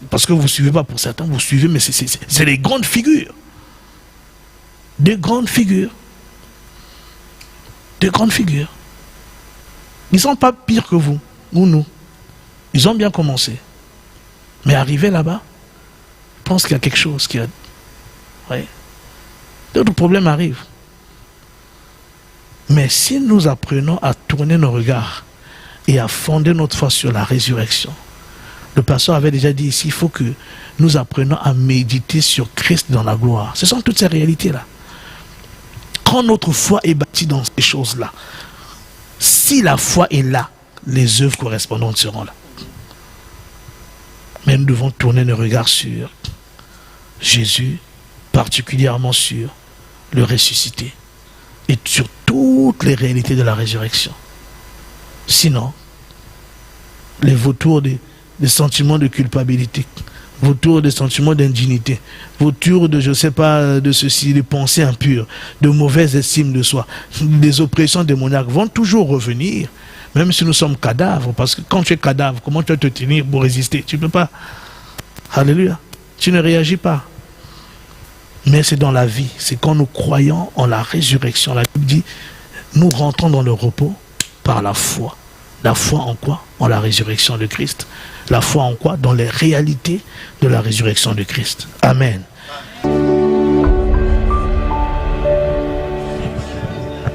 Parce que vous ne suivez pas pour certains, vous suivez, mais c'est des grandes figures. Des grandes figures. Des grandes figures. Ils ne sont pas pires que vous, ou nous. Ils ont bien commencé. Mais arrivé là-bas, je pense qu'il y a quelque chose qui a... Oui. D'autres problèmes arrivent. Mais si nous apprenons à tourner nos regards et à fonder notre foi sur la résurrection, le pasteur avait déjà dit ici, il faut que nous apprenions à méditer sur Christ dans la gloire. Ce sont toutes ces réalités-là. Quand notre foi est bâtie dans ces choses-là, si la foi est là, les œuvres correspondantes seront là. Mais nous devons tourner nos regards sur Jésus, particulièrement sur le ressuscité et sur toutes les réalités de la résurrection. Sinon, les vautours des sentiments de culpabilité, vautours des sentiments d'indignité, vautours de, je ne sais pas, de ceci, des pensées impures, de mauvaise estime de soi, des oppressions démoniaques vont toujours revenir, même si nous sommes cadavres, parce que quand tu es cadavre, comment tu vas te tenir pour résister? Tu ne peux pas. Alléluia. Tu ne réagis pas. Mais c'est dans la vie, c'est quand nous croyons en la résurrection. La Bible dit, nous rentrons dans le repos par la foi. La foi en quoi? En la résurrection de Christ. La foi en quoi? Dans les réalités de la résurrection de Christ. Amen.